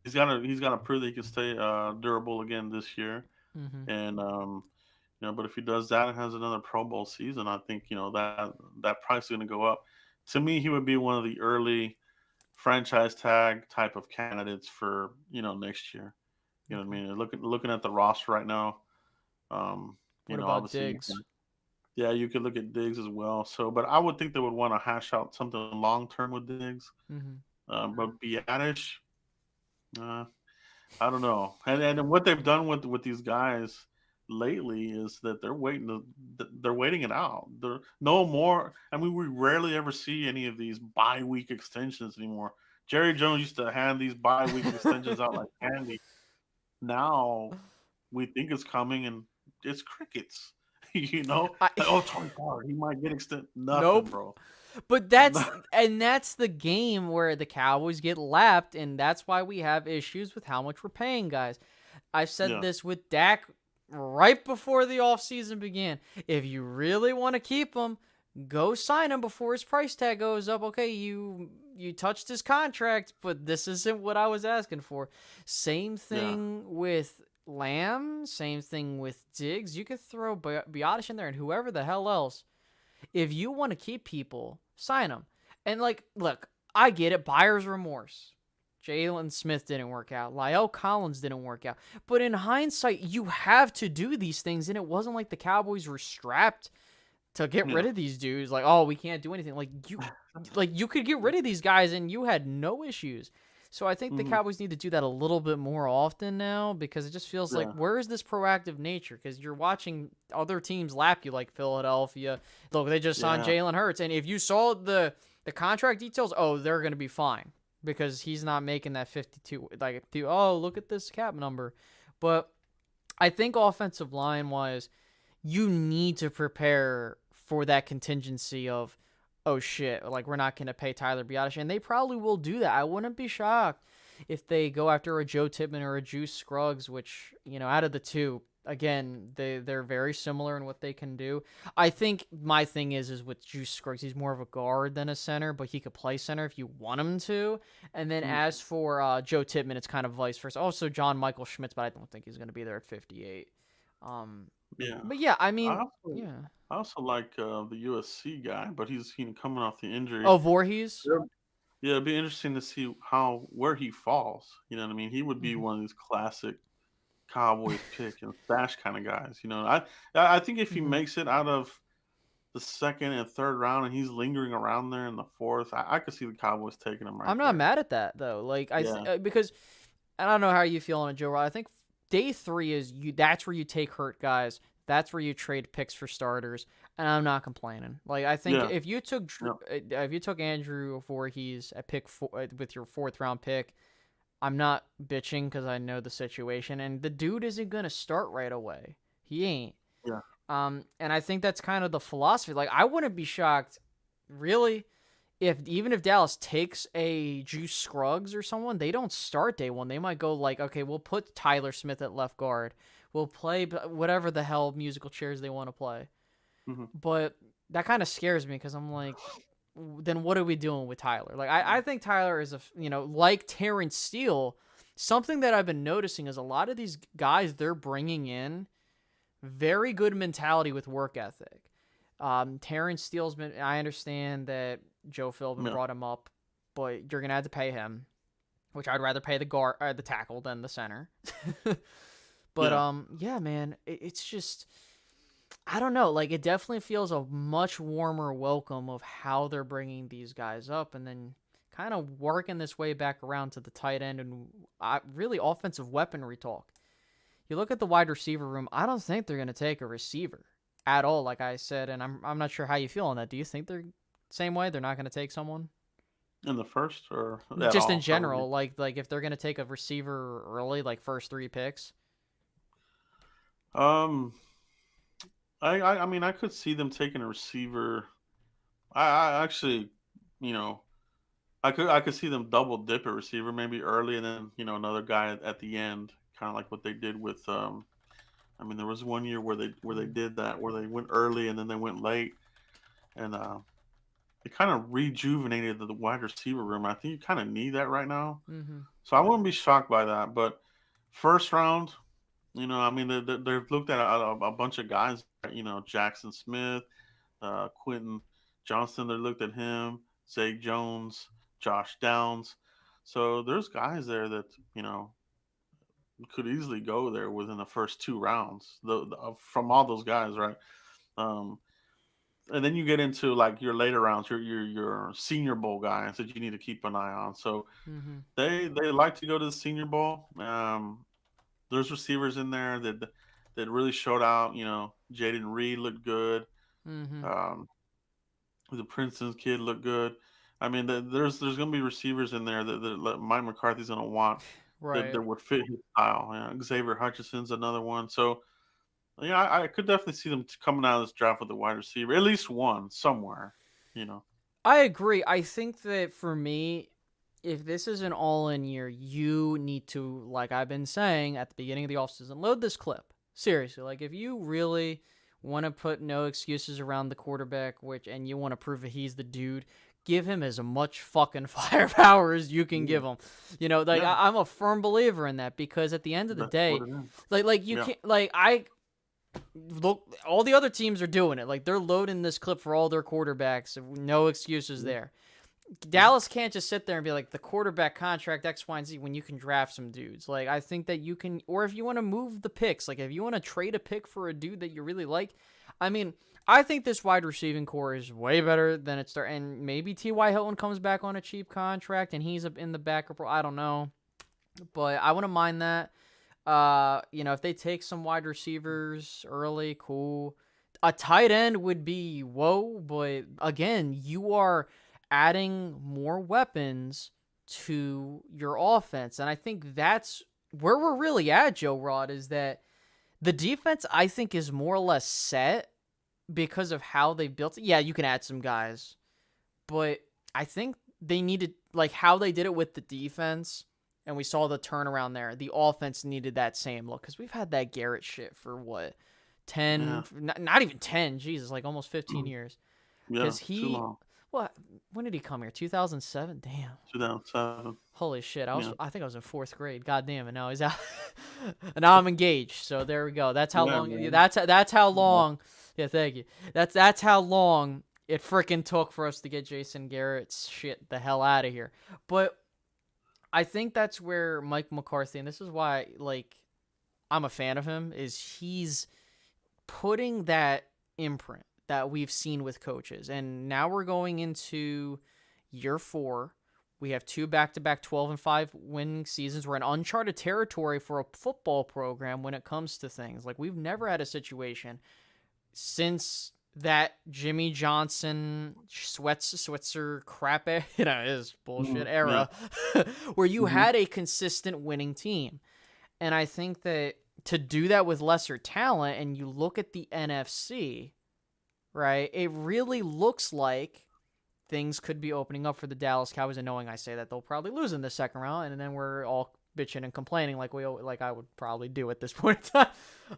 He's gotta prove that he can stay durable again this year. Mm-hmm. And but if he does that and has another Pro Bowl season, I think that price is gonna go up. To me, he would be one of the early franchise tag type of candidates for next year. You know what I Okay. mean? Looking at the roster right now, What about obviously Diggs? yeah, you could look at Diggs as well. So, but I would think they would want to hash out something long term with Diggs. Mm-hmm. But Biadish, uh, I don't know. And what they've done with these guys lately is that they're waiting it out. They're no more. I mean, we rarely ever see any of these bye-week extensions anymore. Jerry Jones used to hand these bye-week extensions out like candy. Now we think it's coming, and it's crickets. you know, I like, oh, Tony Pollard, he might get extended. Nothing, nope. bro. But that's the game where the Cowboys get lapped, and that's why we have issues with how much we're paying guys. I've said Yeah. this with Dak right before the offseason began. If you really want to keep him, go sign him before his price tag goes up. Okay, you touched his contract, but this isn't what I was asking for. Same Yeah. thing with Lamb, same thing with Diggs. You could throw Biotish in there and whoever the hell else. If you want to keep people, sign them. And like, look, I get it. Buyer's remorse. Jalen Smith didn't work out. Lyle Collins didn't work out. But in hindsight, you have to do these things. And it wasn't like the Cowboys were strapped to get rid Yeah. of these dudes. Like, oh, we can't do anything. Like you could get rid of these guys and you had no issues. So I think the Hmm. Cowboys need to do that a little bit more often now because it just feels like Yeah. where is this proactive nature? Because you're watching other teams lap you like Philadelphia. Look, they just signed Yeah. Jalen Hurts, and if you saw the contract details, oh, they're gonna be fine because he's not making that 52. Like, oh, look at this cap number. But I think offensive line wise, you need to prepare for that contingency of, oh shit, like we're not going to pay Tyler Biotish. And they probably will do that. I wouldn't be shocked if they go after a Joe Tipman or a Juice Scruggs, which, out of the two, again, they're very similar in what they can do. I think my thing is with Juice Scruggs, he's more of a guard than a center, but he could play center if you want him to. And then Mm. as for Joe Tipman, it's kind of vice versa. Also, John Michael Schmitz, but I don't think he's going to be there at 58. Um, Yeah. but yeah, I I mean, also yeah. I also like the USC guy, but he's coming off the injury. Oh, Voorhees. Yeah. Yeah, it'd be interesting to see where he falls. You know what I mean? He would be Hmm. one of these classic Cowboys pick and stash kind of guys. I think if he Hmm. makes it out of the second and third round and he's lingering around there in the fourth, I could see the Cowboys taking him right I'm not there. mad at that though. Like Yeah. because I don't know how you feel on a Joe Rod. I think day 3 is you. That's where you take hurt guys. That's where you trade picks for starters, and I'm not complaining. Like I think Yeah. Yeah. if you took Andrew Voorhees at pick 4 with your 4th round pick, I'm not bitching because I know the situation, and the dude isn't gonna start right away. He ain't. Yeah. And I think that's kind of the philosophy. Like I wouldn't be shocked, really, if even if Dallas takes a Juice Scruggs or someone, they don't start day 1. They might go like, okay, we'll put Tyler Smith at left guard. We'll play whatever the hell musical chairs they want to play. Hmm. But that kind of scares me because I'm like, then what are we doing with Tyler? Like, I think Tyler is like Terrence Steele. Something that I've been noticing is a lot of these guys they're bringing in very good mentality with work ethic. Terrence Steele's been. I understand that Joe Philbin Yeah. brought him up, but you're gonna have to pay him. which I'd rather pay the tackle than the center. But Yeah. yeah, man, it's just I don't know. Like, it definitely feels a much warmer welcome of how they're bringing these guys up, and then kind of working this way back around to the tight end and really offensive weaponry talk. You look at the wide receiver room. I don't think they're going to take a receiver at all, like I said, and I'm not sure how you feel on that. Do you think they're same way? They're not going to take someone In the first or at just in all, probably. general, like if they're going to take a receiver early, like first 3 picks. Um, I mean, I could see them taking a receiver. I actually, you know, I could see them double dip a receiver maybe early and then another guy at the end, kind of like what they did with. I mean, there was one year where they did that, where they went early and then they went late, and it kind of rejuvenated the wide receiver room. I think you kind of need that right now, Mm-hmm. so I wouldn't be shocked by that. But first round, I mean, they've looked at a bunch of guys, Jackson Smith, Quentin Johnston. They looked at him, Zay Jones, Josh Downs. So there's guys there that could easily go there within the first 2 rounds. From all those guys, right? Um, and then you get into like your later rounds, your Senior Bowl guys that you need to keep an eye on. So Mm-hmm. they like to go to the Senior Bowl. There's receivers in there that really showed out. Jaden Reed looked good. Mm-hmm. Um, the Princeton kid looked good. I mean, there's going to be receivers in there that Mike McCarthy's going to want that Right. would fit his style. Xavier Hutchinson's another one. So yeah, I could definitely see them coming out of this draft with a wide receiver, at least one somewhere. You know. I agree. I think that for me, if this is an all-in year, you need to, like I've been saying at the beginning of the offseason, load this clip. Seriously, like if you really want to put no excuses around the quarterback, and you want to prove that he's the dude, give him as much fucking firepower as you can Yeah. give him. Like Yeah, I'm a firm believer in that because at the end of the that's what day, it is. like you Yeah. can't like I look, all the other teams are doing it. Like they're loading this clip for all their quarterbacks. No excuses Yeah. there. Yeah. Dallas can't just sit there and be like the quarterback contract X, Y, and Z when you can draft some dudes. Like I think that you can, or if you want to move the picks, like if you want to trade a pick for a dude that you really like, I mean, I think this wide receiving core is way better than it started. And maybe T.Y. Hilton comes back on a cheap contract and he's in the backup role. I don't know, but I wouldn't mind that. If they take some wide receivers early, cool. A tight end would be whoa, but again, you are adding more weapons to your offense. And I think that's where we're really at, Joe Rod, is that the defense, I think, is more or less set because of how they built it. Yeah, you can add some guys, but I think they needed, like how they did it with the defense, and we saw the turnaround there. The offense needed that same look because we've had that Garrett shit for what, Yeah. 10, not even 10, Jesus, like almost 15 years. Yeah. Because Too long. what, when did he come here? 2007? Damn. 2007. Holy shit! Yeah. I think I was in 4th grade. God damn it! Now he's out. And now I'm engaged. So there we go. That's how Yeah, long. man. That's how Well, long. Yeah, thank you. That's how long it freaking took for us to get Jason Garrett's shit the hell out of here. But I think that's where Mike McCarthy, and this is why like I'm a fan of him, is he's putting that imprint that we've seen with coaches. And now we're going into year 4. We have 2 back-to-back 12-5 winning seasons. We're in uncharted territory for a football program when it comes to things. Like we've never had a situation since that Jimmy Johnson Switzer crap is bullshit yeah. era where you Hmm. had a consistent winning team. And I think that to do that with lesser talent, and you look at the NFC, right, it really looks like things could be opening up for the Dallas Cowboys. And knowing I say that, they'll probably lose in the second round, and then we're all bitching and complaining like I would probably do at this point in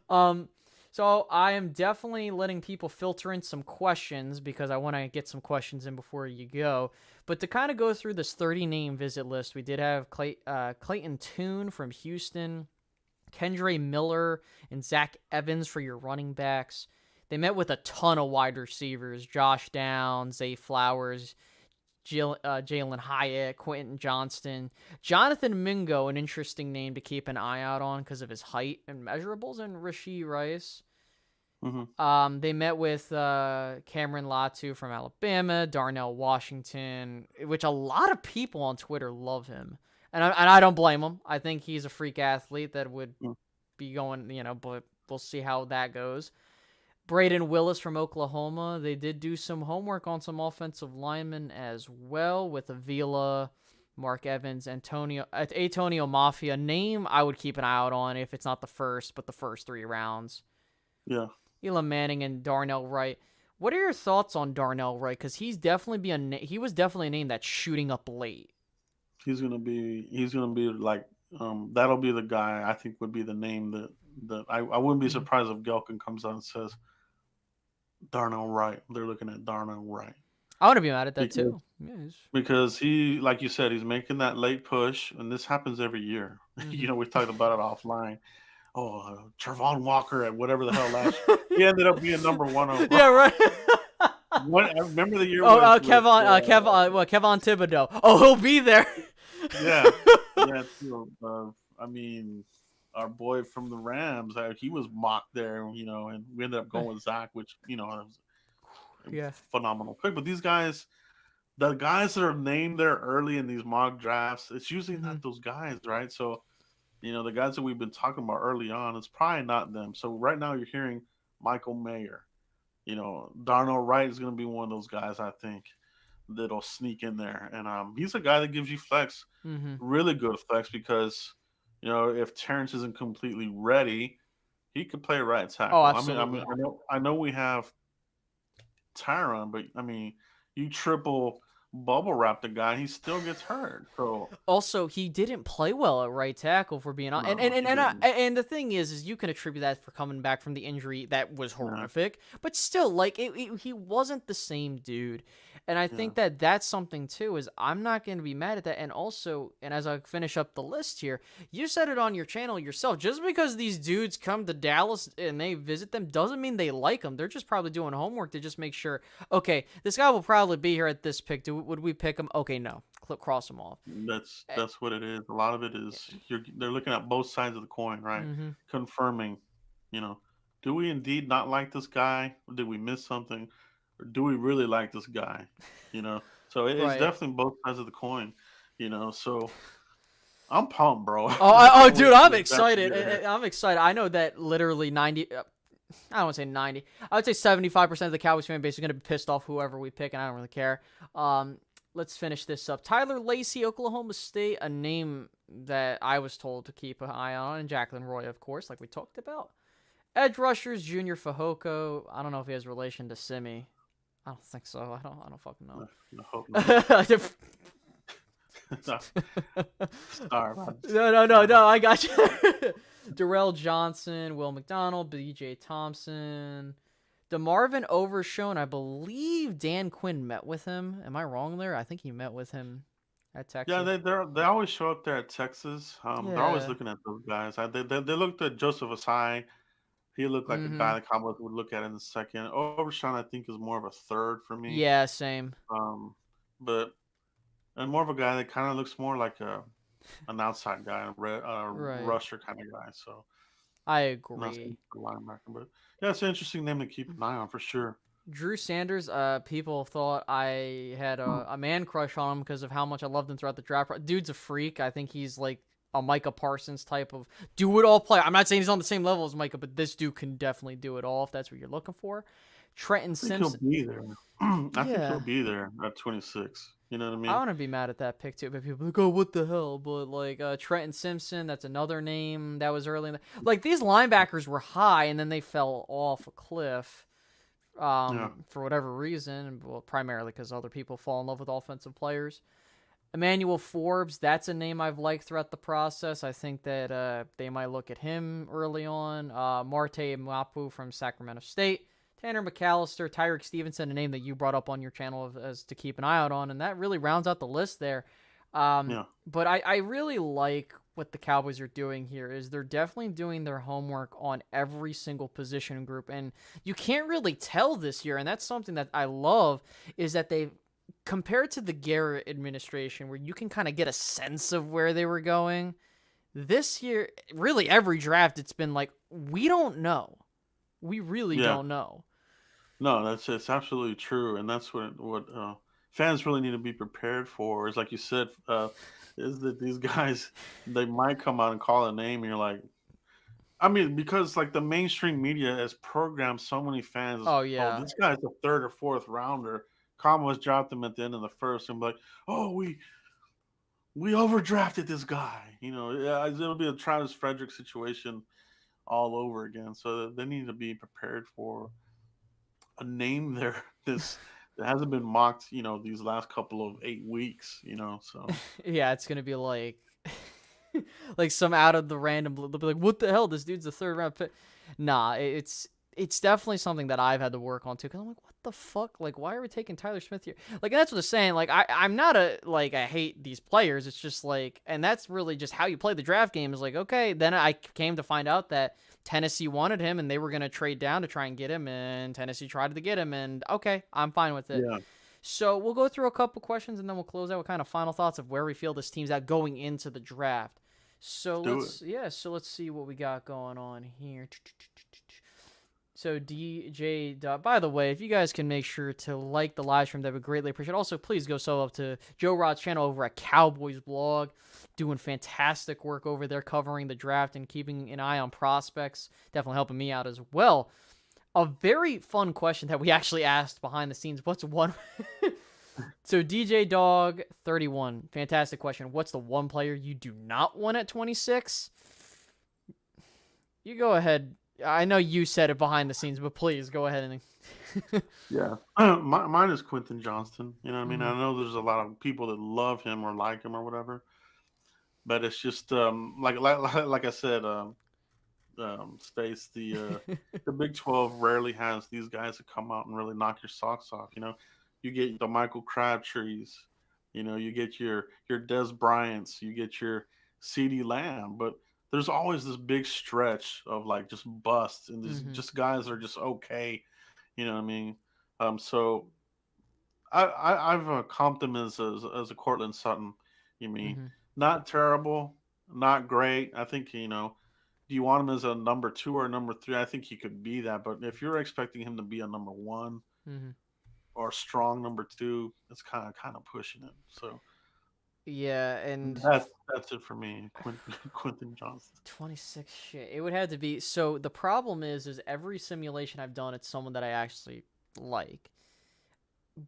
time. So I am definitely letting people filter in some questions because I want to get some questions in before you go. But to kind of go through this 30-name visit list, we did have Clayton Tune from Houston, Kendre Miller, and Zach Evans for your running backs. They met with a ton of wide receivers: Josh Downs, Zay Flowers, Jalen Hyatt, Quentin Johnston. Jonathan Mingo, an interesting name to keep an eye out on because of his height and measurables, and Rashee Rice. They met with Cameron Latu from Alabama, Darnell Washington, which a lot of people on Twitter love him. And I don't blame him. I think he's a freak athlete that would be going, but we'll see how that goes. Braden Willis from Oklahoma. They did do some homework on some offensive linemen as well with Avila, Mark Evans, Antonio Mafia. Name I would keep an eye out on if it's not the first, but the first 3 rounds. Yeah. Elam Manning and Darnell Wright. What are your thoughts on Darnell Wright? Because he was definitely a name that's shooting up late. He's gonna be like that'll be the guy I think would be the name that I wouldn't be surprised if Gelkin comes out and says Darnell Wright. They're looking at Darnell Wright. I want to be mad at that too. Because he, like you said, he's making that late push, and this happens every year. We talked about it offline. Oh, Travon Walker at whatever the hell last year. He ended up being number 1 overall. Yeah, right. I remember the year. Kevon Thibodeau. Oh, he'll be there. Yeah. I mean, our boy from the Rams, he was mocked there, and we ended up going with Zach, which was a phenomenal pick. But these guys, the guys that are named there early in these mock drafts, it's usually not those guys, right? So, the guys that we've been talking about early on, it's probably not them. So right now you're hearing Michael Mayer. Darnell Wright is going to be one of those guys, I think, that'll sneak in there. And he's a guy that gives you flex, really good flex, because, if Terrence isn't completely ready, he could play right tackle. Oh, absolutely. I know we have Tyron, but, you triple bubble wrap the guy, he still gets hurt. So also, he didn't play well at right tackle, for being honest. And the thing is you can attribute that for coming back from the injury that was horrific, but still, he wasn't the same dude. And I think that that's something too. Is I'm not going to be mad at that. And also, and as I finish up the list here, you said it on your channel yourself. Just because these dudes come to Dallas and they visit them doesn't mean they like them. They're just probably doing homework to just make sure. Okay, this guy will probably be here at this pick. Would we pick him? Okay, no. Cross him off. That's what it is. A lot of it is they're looking at both sides of the coin, right? Confirming, do we indeed not like this guy? Or did we miss something? Or do we really like this guy? So it's definitely both sides of the coin. So I'm pumped, bro. Dude, I'm excited. I'm excited. I know that literally 90. I don't want to say 90. I would say 75% of the Cowboys fan base is going to be pissed off whoever we pick, and I don't really care. Let's finish this up. Tyler Lacey, Oklahoma State, a name that I was told to keep an eye on, and Jacqueline Roy, of course, like we talked about. Edge rushers, Junior Fajoko. I don't know if he has relation to Simi. I don't think so. I don't fucking know. No. I got you. Darrell Johnson, Will McDonald, B.J. Thompson, DeMarvin Overshown. I believe Dan Quinn met with him. Am I wrong there? I think he met with him at Texas. Yeah, they always show up there at Texas. They're always looking at those guys. They looked at Joseph Asai. He looked like a guy the Cowboys would look at in the second. Overshown, I think, is more of a third for me. Yeah, same. And more of a guy that kind of looks more like an outside guy, rusher kind of guy. So I agree. Linebacker, but yeah, it's an interesting name to keep an eye on for sure. Drew Sanders. People thought I had a man crush on him because of how much I loved him throughout the draft. Dude's a freak. I think he's like a Micah Parsons type of do-it-all player. I'm not saying he's on the same level as Micah, but this dude can definitely do it all if that's what you're looking for. Trenton Simpson. He'll be there. I think he'll be there at 26. You know what I mean? I want to be mad at that pick too, but people are like, oh, what the hell? But like Trenton Simpson, that's another name that was early. Like these linebackers were high and then they fell off a cliff for whatever reason. Well, primarily because other people fall in love with offensive players. Emmanuel Forbes, that's a name I've liked throughout the process. I think that they might look at him early on. Marte Mapu from Sacramento State. Tanner McAllister, Tyreek Stevenson, a name that you brought up on your channel as to keep an eye out on, and that really rounds out the list there. But I really like what the Cowboys are doing here is they're definitely doing their homework on every single position group, and you can't really tell this year, and that's something that I love, is that they've compared to the Garrett administration, where you can kind of get a sense of where they were going, this year, really every draft, it's been like, we don't know. We really Yeah. don't know. No, it's absolutely true, and that's what fans really need to be prepared for. Is like you said, is that these guys they might come out and call a name, and you're like, I mean, because like the mainstream media has programmed so many fans, as, Oh, oh, yeah. this guy's a third or fourth rounder. Cowboys dropped him at the end of the first, and be like, oh, we overdrafted this guy. Yeah, it'll be a Travis Frederick situation all over again. So they need to be prepared for a name there this that hasn't been mocked, these last couple of 8 weeks, so Yeah, it's going to be like, like some out of the random, they'll be like, what the hell? This dude's a third round pick. Nah, it's definitely something that I've had to work on too. Cause I'm like, what the fuck? Like, why are we taking Tyler Smith here? Like, and that's what I'm saying. Like, I'm not like, I hate these players. It's just like, and that's really just how you play the draft game is like, okay, then I came to find out that Tennessee wanted him and they were going to trade down to try and get him, and Tennessee tried to get him, and okay, I'm fine with it. yeah, So we'll go through a couple questions and then we'll close out with kind of final thoughts of where we feel this team's at going into the draft. So let's do it. let's see what we got going on here. So DJ, by the way, if you guys can make sure to like the live stream, that would greatly appreciate. Also, please go sub up to Joe Rod's channel over at Cowboys Blog, doing fantastic work over there covering the draft and keeping an eye on prospects. Definitely helping me out as well. A very fun question that we actually asked behind the scenes. What's one? So DJ Dog 31, fantastic question. What's the one player you do not want at 26? You go ahead. I know you said it behind the scenes, but please go ahead and. Yeah, mine is Quentin Johnston. You know what I mean? Mhm. I know there's a lot of people that love him or like him or whatever, but it's just like I said, Stace, the Big 12 rarely has these guys that come out and really knock your socks off. You get the Michael Crabtrees, you get your Des Bryants, you get your CeeDee Lamb, but there's always this big stretch of like just busts and these Mhm. just guys are just okay. You know what I mean? So I've comped him as a Cortland Sutton. You mean Mhm. not terrible, not great. I think do you want him as a number 2 or number 3? I think he could be that. But if you're expecting him to be a number 1 Mhm. or a strong number 2, it's kind of pushing it. So Yeah, and that's it for me, Quentin Johnson. 26 shit. It would have to be. So the problem is every simulation I've done, it's someone that I actually like.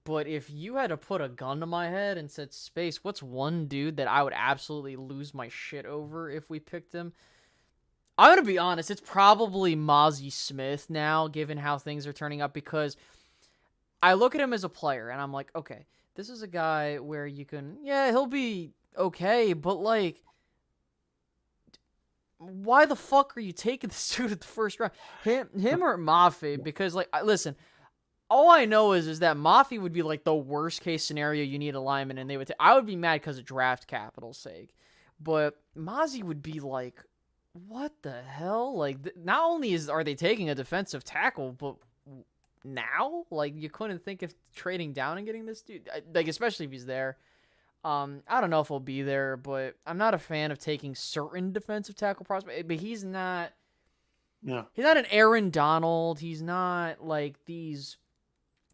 But if you had to put a gun to my head and said, Space, what's one dude that I would absolutely lose my shit over if we picked him? I'm going to be honest, it's probably Mozzie Smith now, given how things are turning up, because I look at him as a player and I'm like, okay, this is a guy where you can, yeah, he'll be okay, but like, why the fuck are you taking this dude at the first round? Him or Mafe? Because like, listen, all I know is that Mafi would be like the worst case scenario. You need a lineman, and they would. I would be mad because of draft capital's sake, but Mozzie would be like, "What the hell?" Like, not only are they taking a defensive tackle, but now, like, you couldn't think of trading down and getting this dude. Like, especially if he's there. I don't know if he'll be there, but I'm not a fan of taking certain defensive tackle prospects. But he's not. Yeah, He's not an Aaron Donald. He's not like these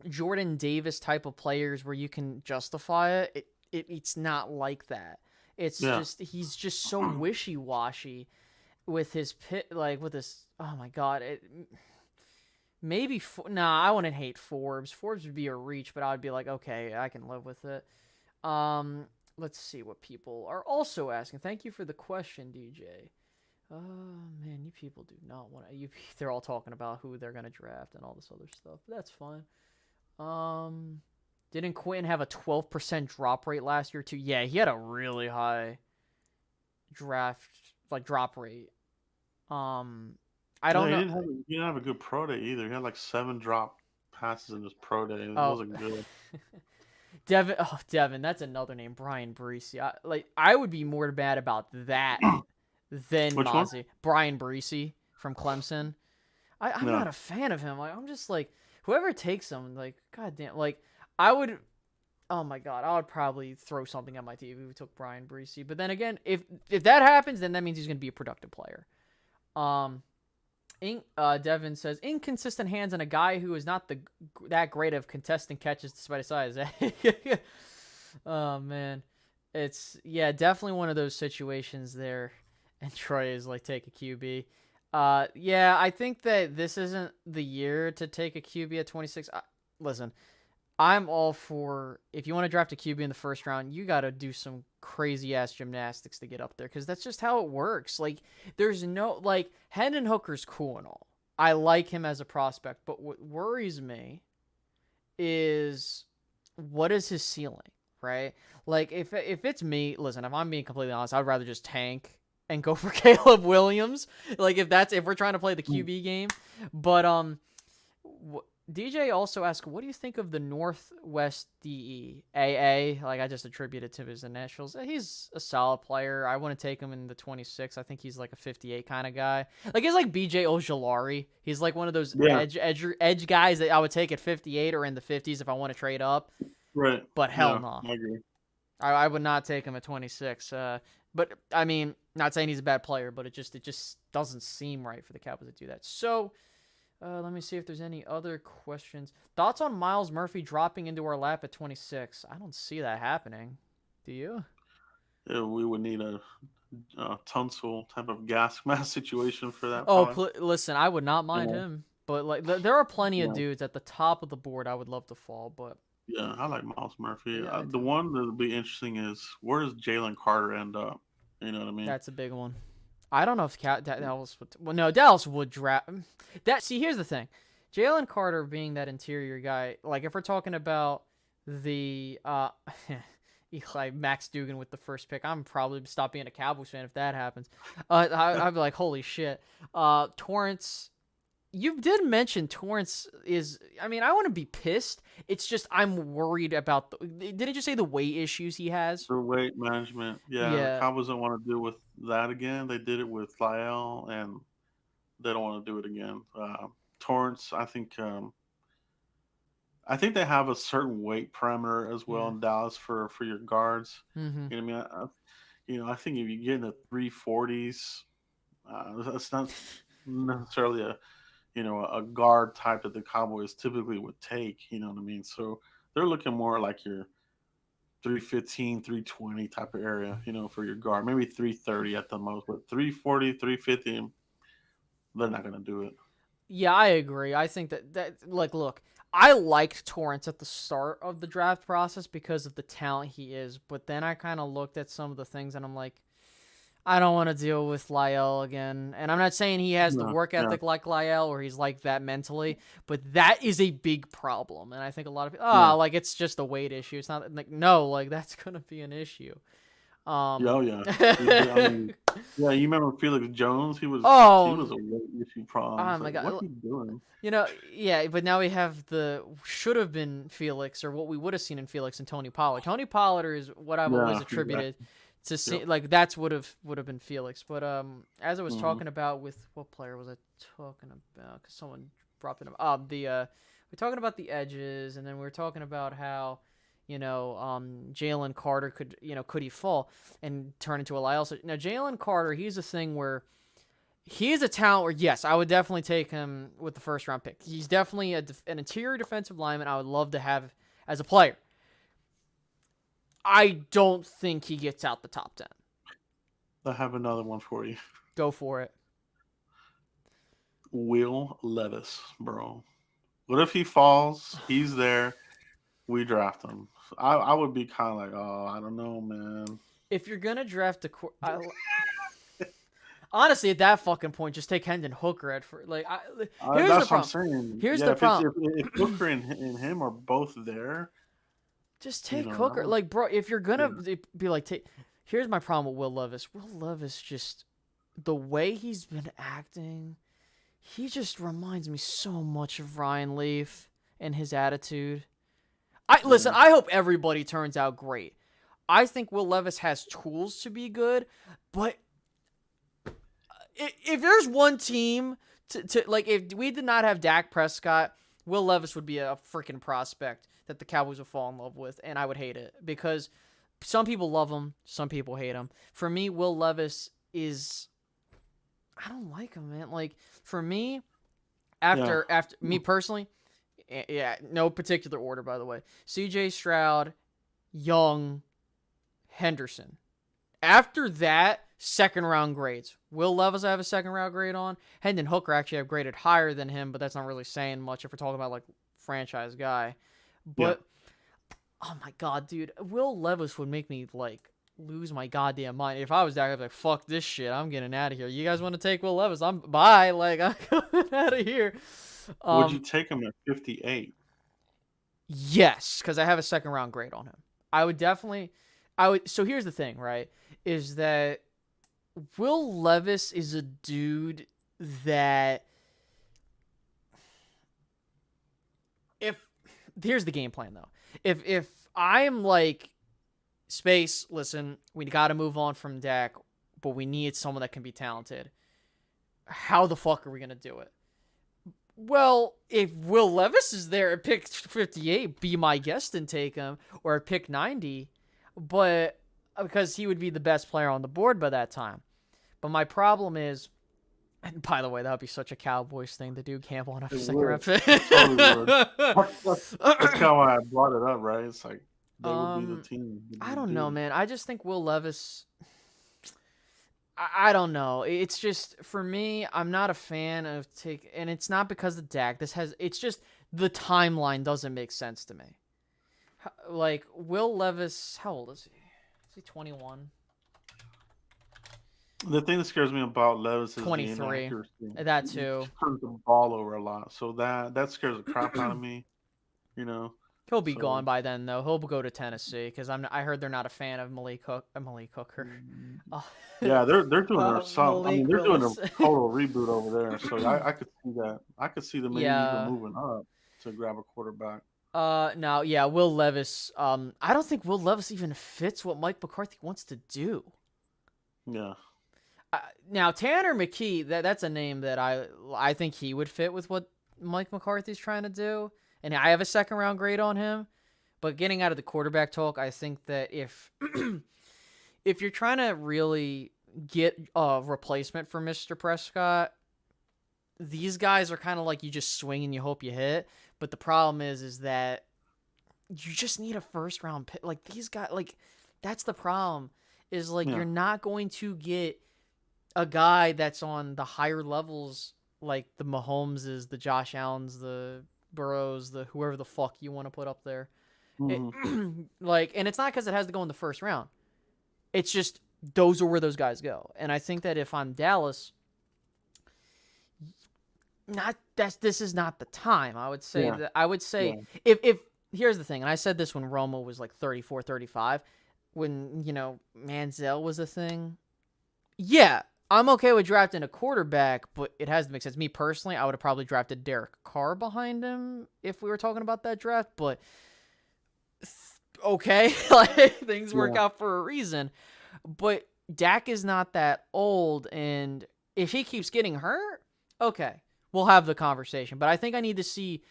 Jordan Davis type of players where you can justify it. It's not like that. It's yeah, just he's just so wishy-washy with his pit, like with his, oh my god, maybe I wouldn't hate Forbes. Forbes would be a reach, but I would be like, okay, I can live with it. Let's see what people are also asking. Thank you for the question, DJ. Man, you people do not want to. They're all talking about who they're gonna draft and all this other stuff. But that's fine. Didn't Quentin have a 12% drop rate last year too? Yeah, he had a really high drop rate. I yeah. don't know. He didn't have a good pro day either. He had like 7 drop passes in his pro day. It Oh, wasn't good. Devin, that's another name, Brian Breesy. I would be more mad about that than Which one? Mozzie. Brian Breesy from Clemson. I'm No. not a fan of him. Like, I'm just like, whoever takes him, like, goddamn, like, I would. Oh my god, I would probably throw something at my TV if we took Brian Breesy. But then again, if that happens, then that means he's going to be a productive player. Um, Devin says inconsistent hands and a guy who is not that great of contesting catches despite his size. Oh man, it's definitely one of those situations there. And Troy is like, take a QB. Yeah, I think that this isn't the year to take a QB at 26. Listen, I'm all for, if you want to draft a QB in the first round, you got to do some crazy ass gymnastics to get up there because that's just how it works. Like, there's no, like, Hendon Hooker's cool and all. I like him as a prospect, but what worries me is what is his ceiling, right? Like, if it's me, listen, if I'm being completely honest, I'd rather just tank and go for Caleb Williams. Like, if we're trying to play the QB game. But, DJ also asked, what do you think of the Northwest DE? AA, like I just attributed to his initials. He's a solid player. I wouldn't take him in the 26. I think he's like a 58 kind of guy. Like he's like BJ Ojulari. He's like one of those edge guys that I would take at 58 or in the 50s if I want to trade up. Right. But hell no. I agree. I would not take him at 26. But I mean, not saying he's a bad player, but it just doesn't seem right for the Cowboys to do that. So let me see if there's any other questions. Thoughts on Miles Murphy dropping into our lap at 26? I don't see that happening. Do you? Yeah, we would need a Tunsil type of gas mask situation for that. Oh, listen, I would not mind him. But like, there are plenty of dudes at the top of the board I would love to fall. But yeah, I like Miles Murphy. Yeah, the one that would be interesting is where does Jalen Carter end up? You know what I mean? That's a big one. I don't know if Dallas would. Well, no, Dallas would draft that. See, here's the thing: Jalen Carter being that interior guy. Like, if we're talking about the Eli Max Dugan with the first pick, I'm probably stop being a Cowboys fan if that happens. I'd be like, holy shit. Torrance. You did mention Torrance is. I mean, I wouldn't be pissed. It's just I'm worried about. Didn't you say the weight issues he has? For weight management, yeah. The Cowboys don't want to deal with that again. They did it with Lyle, and they don't want to do it again. Torrance, I think they have a certain weight parameter as well in Dallas for your guards. Mm-hmm. You know what I mean? I think if you get in the 340s, that's not necessarily a guard type that the Cowboys typically would take, you know what I mean? So they're looking more like your 315, 320 type of area, for your guard. Maybe 330 at the most, but 340, 350, they're not going to do it. Yeah, I agree. I think that like, look, I liked Torrance at the start of the draft process because of the talent he is, but then I kind of looked at some of the things and I'm like, I don't want to deal with Lyle again. And I'm not saying he has the work ethic like Lyle or he's like that mentally, but that is a big problem. And I think a lot of people, like it's just a weight issue. It's not like, no, like that's going to be an issue. I mean, you remember Felix Jones? He was a weight issue problem. Oh my God. What are you doing? But now we have the should have been Felix or what we would have seen in Felix and Tony Pollard. Tony Pollard is what I've always attributed. To see, like that's would have been Felix, but as I was talking about with what player was I talking about? Because someone dropped it. We're talking about the edges, and then we were talking about how Jalen Carter could he fall and turn into a Lyle? So now Jalen Carter, he's a thing where he is a talent where yes, I would definitely take him with the first round pick. He's definitely an interior defensive lineman I would love to have as a player. I don't think he gets out the top 10. I have another one for you. Go for it. Will Levis, bro. What if he falls? He's there. We draft him. I would be kind of like, oh, I don't know, man. If you're going to draft honestly, at that fucking point, just take Hendon Hooker at first. Like, here's that's the problem. What I'm saying. Here's the problem. If Hooker and him are both there, just take Hooker. Like, bro, if you're going to be like, here's my problem with Will Levis. Will Levis just, the way he's been acting, he just reminds me so much of Ryan Leaf and his attitude. Listen, I hope everybody turns out great. I think Will Levis has tools to be good, but if there's one team to like, if we did not have Dak Prescott, Will Levis would be a freaking prospect that the Cowboys would fall in love with, and I would hate it because some people love him, some people hate him. For me, Will Levis is I don't like him, man. Like for me, Yeah. after me personally, yeah, no particular order by the way. C.J. Stroud, Young, Henderson. After that, second round grades. Will Levis I have a second round grade on. Hendon Hooker actually I've graded higher than him, but that's not really saying much if we're talking about like franchise guy. Yeah. But oh my god, dude, Will Levis would make me like lose my goddamn mind. If I was that, I'd be like, fuck this shit. I'm getting out of here. You guys want to take Will Levis? I'm bye. Like I'm going out of here. Would you take him at 58? Yes, because I have a second round grade on him. I would definitely. I would. So here's the thing, right? Is that Will Levis is a dude that if here's the game plan though. If I'm like Space, listen, we got to move on from Dak, but we need someone that can be talented. How the fuck are we gonna do it? Well, if Will Levis is there at pick 58, be my guest and take him, or at pick 90, but because he would be the best player on the board by that time. But my problem is, and by the way, that would be such a Cowboys thing to do, gamble on a second round pick. Totally would. That's kind of why I brought it up, right? It's like they would be the team. I don't know, man. I just think Will Levis. I don't know. It's just for me. I'm not a fan of and it's not because of Dak. It's just the timeline doesn't make sense to me. Like Will Levis, how old is he? Is he 21? The thing that scares me about Levis is 23. the inaccuracy. That too. He turns the ball over a lot, so that scares the crap out of me. You know, He'll be gone by then, though. He'll go to Tennessee because I heard they're not a fan of Malik Hooker. Oh. Yeah, they're doing they're doing a Willis. total reboot over there. So I could see that. I could see them maybe Yeah. even moving up to grab a quarterback. Now, yeah, Will Levis. I don't think Will Levis even fits what Mike McCarthy wants to do. Yeah. Now Tanner McKee, that's a name that I think he would fit with what Mike McCarthy's trying to do, and I have a second round grade on him. But getting out of the quarterback talk, I think that if you're trying to really get a replacement for Mr. Prescott, these guys are kind of like you just swing and you hope you hit. But the problem is that you just need a first round pick. Like these guys, like that's the problem. Is like you're not going to get a guy that's on the higher levels, like the Mahomeses, the Josh Allens, the Burrows, the whoever the fuck you want to put up there. Mm-hmm. And it's not because it has to go in the first round. It's just those are where those guys go. And I think that if I'm Dallas, this is not the time. I would say if here's the thing, and I said this when Romo was like 34, 35, when Manziel was a thing. Yeah, I'm okay with drafting a quarterback, but it has to make sense. Me personally, I would have probably drafted Derek Carr behind him if we were talking about that draft, but okay, like things work out for a reason. But Dak is not that old, and if he keeps getting hurt, okay, we'll have the conversation. But I think I need to see.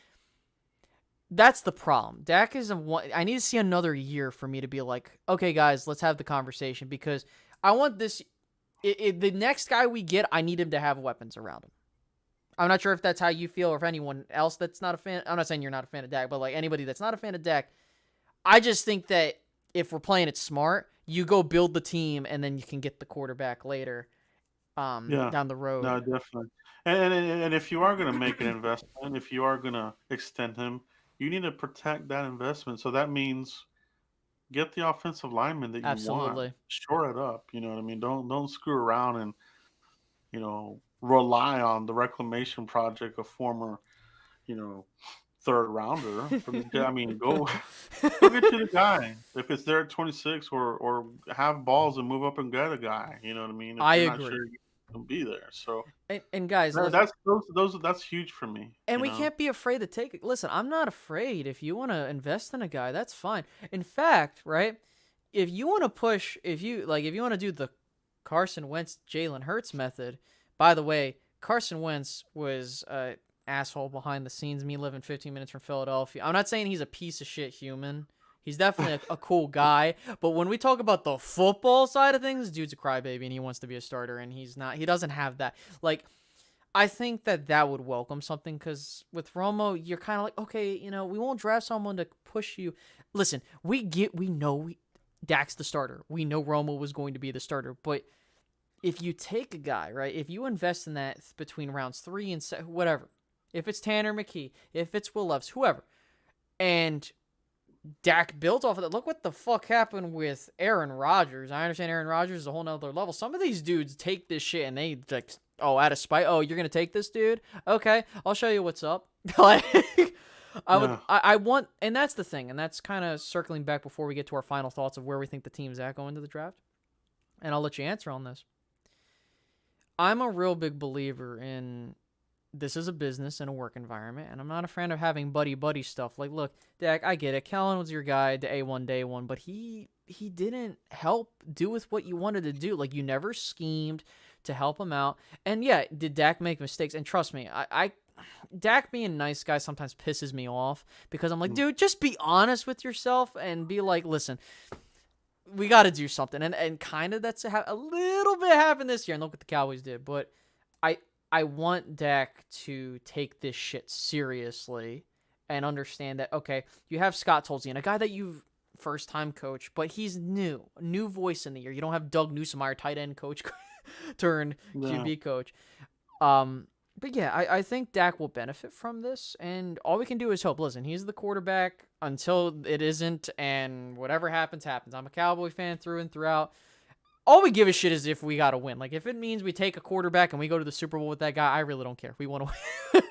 That's the problem. Dak is I need to see another year for me to be like, okay, guys, let's have the conversation because I want this. The next guy we get, I need him to have weapons around him. I'm not sure if that's how you feel or if anyone else that's not a fan. I'm not saying you're not a fan of Dak, but like anybody that's not a fan of Dak, I just think that if we're playing it smart, you go build the team and then you can get the quarterback later down the road. No, definitely. And if you are going to make an investment, if you are going to extend him, you need to protect that investment. So that means get the offensive lineman that you want. Shore it up. You know what I mean? Don't screw around and rely on the reclamation project of former third rounder. I mean, go get to the guy if it's there at 26, or have balls and move up and get a guy. You know what I mean? If I you're agree. Not sure you'll be there. So and guys, that's huge for me. And we can't be afraid to take it. Listen, I'm not afraid. If you want to invest in a guy, that's fine. In fact, right? If you want to push, if you want to do the Carson Wentz, Jalen Hurts method. By the way, Carson Wentz was asshole behind the scenes, me living 15 minutes from Philadelphia. I'm not saying he's a piece of shit human. He's definitely a cool guy. But when we talk about the football side of things, dude's a crybaby and he wants to be a starter, and he's not. He doesn't have that. Like, I think that would welcome something, because with Romo, you're kind of like, okay, we won't draft someone to push you. Listen, we know Dak's the starter. We know Romo was going to be the starter, but if you take a guy, right, if you invest in that between rounds 3 and 7, whatever, if it's Tanner McKee, if it's Will Levis, whoever, and Dak built off of that. Look what the fuck happened with Aaron Rodgers. I understand Aaron Rodgers is a whole nother level. Some of these dudes take this shit and they like, out of spite. Oh, you're gonna take this dude? Okay, I'll show you what's up. Like, I want, and that's the thing, and that's kind of circling back before we get to our final thoughts of where we think the team's at going into the draft. And I'll let you answer on this. I'm a real big believer in, this is a business and a work environment, and I'm not a fan of having buddy stuff. Like, look, Dak, I get it. Kellen was your guy to A1 day one, but he didn't help do with what you wanted to do. Like, you never schemed to help him out. And yeah, did Dak make mistakes? And trust me, Dak being a nice guy sometimes pisses me off, because I'm like, dude, just be honest with yourself and be like, listen, we got to do something. And kind of that's a little bit happened this year. And look what the Cowboys did. But I want Dak to take this shit seriously and understand that, okay, you have Scott Tolzien, a guy that you've first-time coach, but he's new voice in the year. You don't have Doug Nussmeier, tight end coach, turn QB coach. But yeah, I think Dak will benefit from this, and all we can do is hope. Listen, he's the quarterback until it isn't, and whatever happens, happens. I'm a Cowboy fan through and throughout. All we give a shit is if we got to win. Like, if it means we take a quarterback and we go to the Super Bowl with that guy, I really don't care. We want to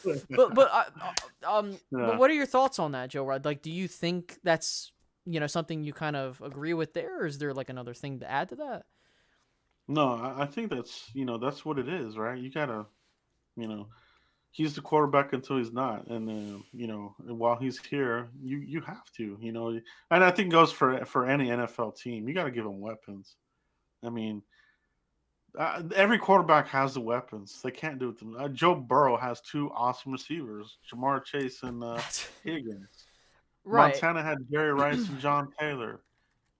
win. But what are your thoughts on that, Joe Rod? Like, do you think that's, something you kind of agree with there, or is there like another thing to add to that? No, I think that's what it is, right? You gotta, he's the quarterback until he's not, and then while he's here, you have to, and I think it goes for any NFL team. You got to give them weapons. I mean, every quarterback has the weapons. They can't do it. Joe Burrow has 2 awesome receivers, Jamar Chase and Higgins. Right. Montana had Jerry Rice and John Taylor.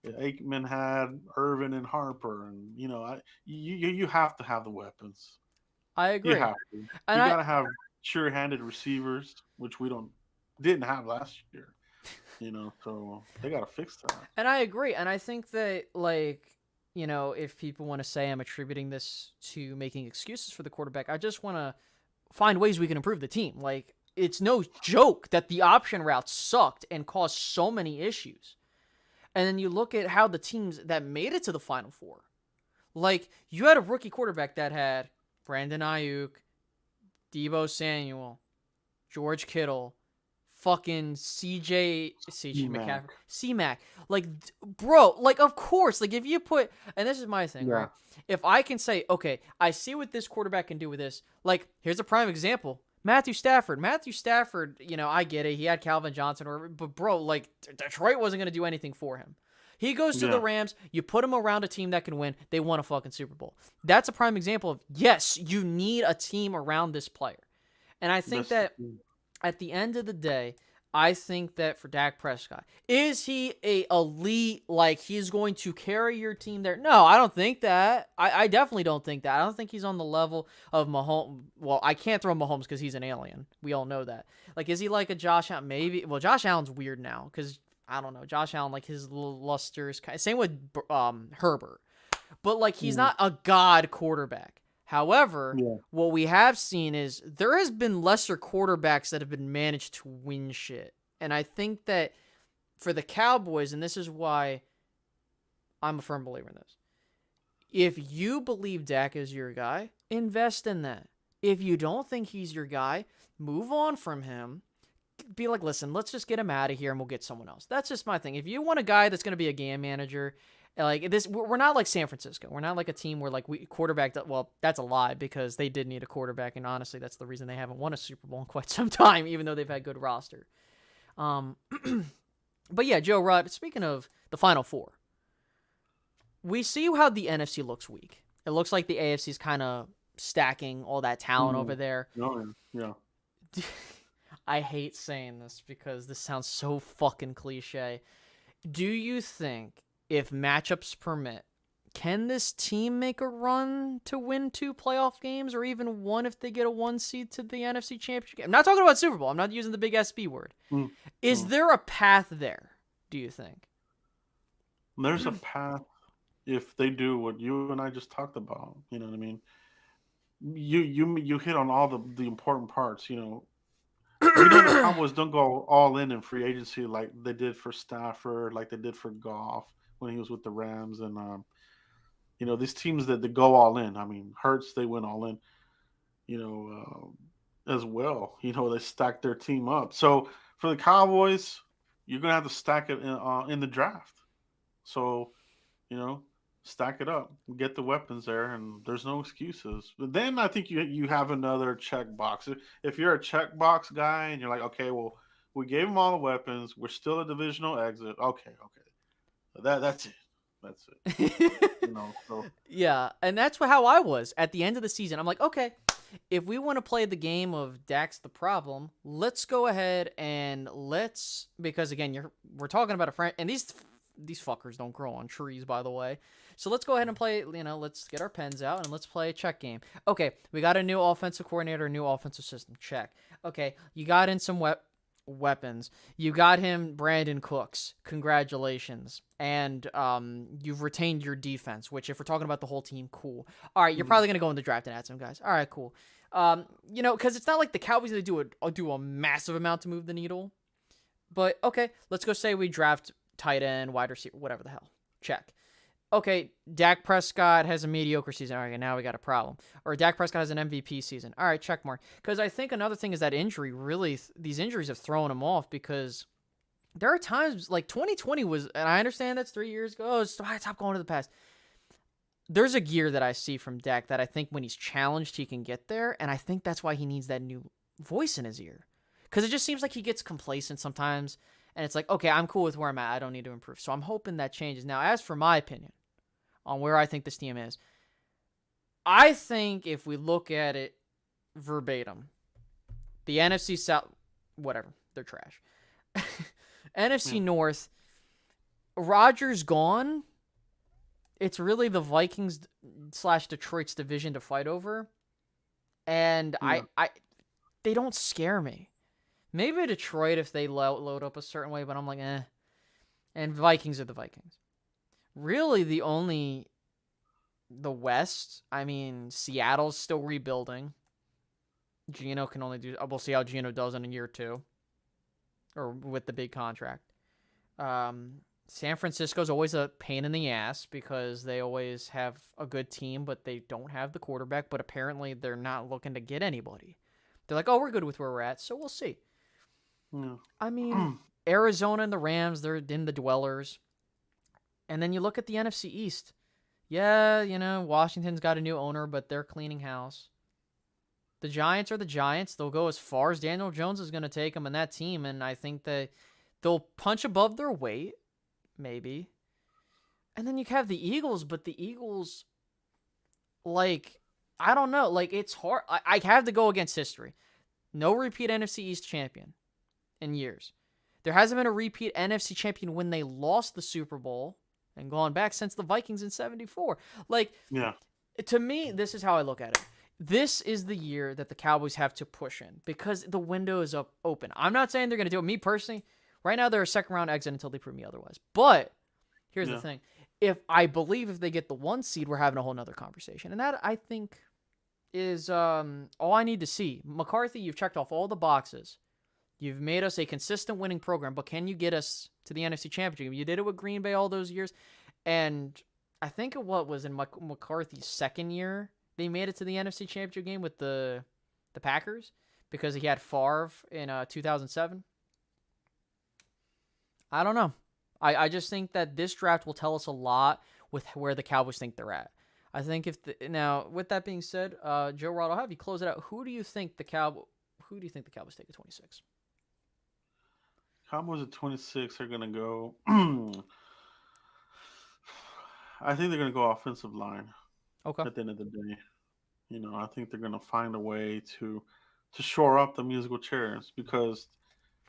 Aikman had Irvin and Harper, and you have to have the weapons. I agree. You have to. You gotta have sure-handed receivers, which we didn't have last year. So they gotta fix that. And I agree, and I think that, like, if people want to say I'm attributing this to making excuses for the quarterback, I just want to find ways we can improve the team. Like, it's no joke that the option route sucked and caused so many issues. And then you look at how the teams that made it to the Final Four, like, you had a rookie quarterback that had Brandon Ayuk, Deebo Samuel, George Kittle, fucking CJ McCaffrey, C-Mac. Like, bro, like, of course, like, if you put, and this is my thing, right? If I can say, okay, I see what this quarterback can do with this, like, here's a prime example. Matthew Stafford, I get it. He had Calvin Johnson, but bro, like, Detroit wasn't going to do anything for him. He goes to the Rams. You put him around a team that can win. They won a fucking Super Bowl. That's a prime example of, yes, you need a team around this player. And I think that at the end of the day, I think that for Dak Prescott, is he a elite, like, he's going to carry your team there? No, I don't think that. I definitely don't think that. I don't think he's on the level of Mahomes. Well, I can't throw Mahomes because he's an alien. We all know that. Like, is he like a Josh Allen? Maybe. Well, Josh Allen's weird now because, I don't know, Josh Allen, like, his little lusters. Same with Herbert. But, like, he's not a god quarterback. However, what we have seen is there has been lesser quarterbacks that have been managed to win shit. And I think that for the Cowboys, and this is why I'm a firm believer in this, if you believe Dak is your guy, invest in that. If you don't think he's your guy, move on from him. Be like, listen, let's just get him out of here and we'll get someone else. That's just my thing. If you want a guy that's going to be a game manager, like this, we're not like San Francisco. We're not like a team where, like, we quarterback. Well, that's a lie because they did need a quarterback, and honestly, that's the reason they haven't won a Super Bowl in quite some time, even though they've had good roster. But yeah, Joe Rudd. Speaking of the Final Four, we see how the NFC looks weak. It looks like the AFC is kind of stacking all that talent over Mm. there. Oh, yeah. I hate saying this because this sounds so fucking cliche. Do you think if matchups permit, can this team make a run to win 2 playoff games or even one if they get a 1 seed to the NFC Championship game? I'm not talking about Super Bowl. I'm not using the big SB word. Mm. Is Mm. there a path there, do you think? There's a path if they do what you and I just talked about. You know what I mean? You hit on all the important parts. We know the Cowboys don't go all in free agency like they did for Stafford, like they did for Goff when he was with the Rams, and these teams that they go all in. I mean, Hurts they went all in. You know, as well. They stacked their team up. So for the Cowboys, you're gonna have to stack it in the draft. So you know, stack it up, get the weapons there, and there's no excuses. But then I think you have another check box. If you're a check box guy and you're like, okay, well, we gave them all the weapons, we're still a divisional exit. Okay, that's it, that's it. So Yeah, and that's how I was at the end of the season. I'm like, okay, if we want to play the game of Dak's the problem, let's go ahead and because again, we're talking about a friend, and these fuckers don't grow on trees, by the way. So let's go ahead and play. Let's get our pens out and let's play a check game. Okay, we got a new offensive coordinator, a new offensive system. Check. Okay, you got in some weapons. You got him Brandon Cooks. Congratulations. And you've retained your defense, which if we're talking about the whole team, cool. All right, you're probably going to go in the draft and add some guys. All right, cool. Because it's not like the Cowboys, they do a massive amount to move the needle. But okay, let's go say we draft tight end, wide receiver, whatever the hell. Check. Okay, Dak Prescott has a mediocre season. All right, now we got a problem. Or Dak Prescott has an MVP season. All right, check mark. Because I think another thing is that these injuries have thrown him off because there are times like 2020 was, and I understand that's 3 years ago. Oh, stop going to the past. There's a gear that I see from Dak that I think when he's challenged, he can get there. And I think that's why he needs that new voice in his ear. Because it just seems like he gets complacent sometimes. And it's like, okay, I'm cool with where I'm at. I don't need to improve. So I'm hoping that changes. Now, as for my opinion on where I think this team is, I think if we look at it verbatim, the NFC South, whatever, they're trash. NFC North, Rodgers gone. It's really the Vikings / Detroit's division to fight over. And yeah. they don't scare me. Maybe Detroit if they load up a certain way, but I'm like, eh. And Vikings are the Vikings. Really, the West, I mean, Seattle's still rebuilding. Geno can only do, we'll see how Geno does in a year or two. Or with the big contract. San Francisco's always a pain in the ass because they always have a good team, but they don't have the quarterback. But apparently they're not looking to get anybody. They're like, oh, we're good with where we're at, so we'll see. Yeah. I mean, Arizona and the Rams, they're in the dwellers. And then you look at the NFC East. Yeah, Washington's got a new owner, but they're cleaning house. The Giants are the Giants. They'll go as far as Daniel Jones is going to take them in that team, and I think that they'll punch above their weight, maybe. And then you have the Eagles, but the Eagles, I don't know. It's hard. I have to go against history. No repeat NFC East champion in years. There hasn't been a repeat NFC champion when they lost the Super Bowl and gone back since the Vikings in 74. Yeah. To me, this is how I look at it. This is the year that the Cowboys have to push in because the window is open. I'm not saying they're going to do it. Me personally, right now they're a second-round exit until they prove me otherwise. But here's the thing. I believe if they get the 1 seed, we're having a whole nother conversation. And that, I think, is all I need to see. McCarthy, you've checked off all the boxes. You've made us a consistent winning program, but can you get us to the NFC Championship? You did it with Green Bay all those years. And I think what was in McCarthy's second year, they made it to the NFC Championship game with the Packers because he had Favre in 2007. I don't know. I just think that this draft will tell us a lot with where the Cowboys think they're at. I think now with that being said, Joe Rod, I'll have you close it out. Who do you think the Cowboys take at 26? Cowboys at 26 are going to go. I think they're going to go offensive line Okay. at the end of the day. I think they're going to find a way to shore up the musical chairs because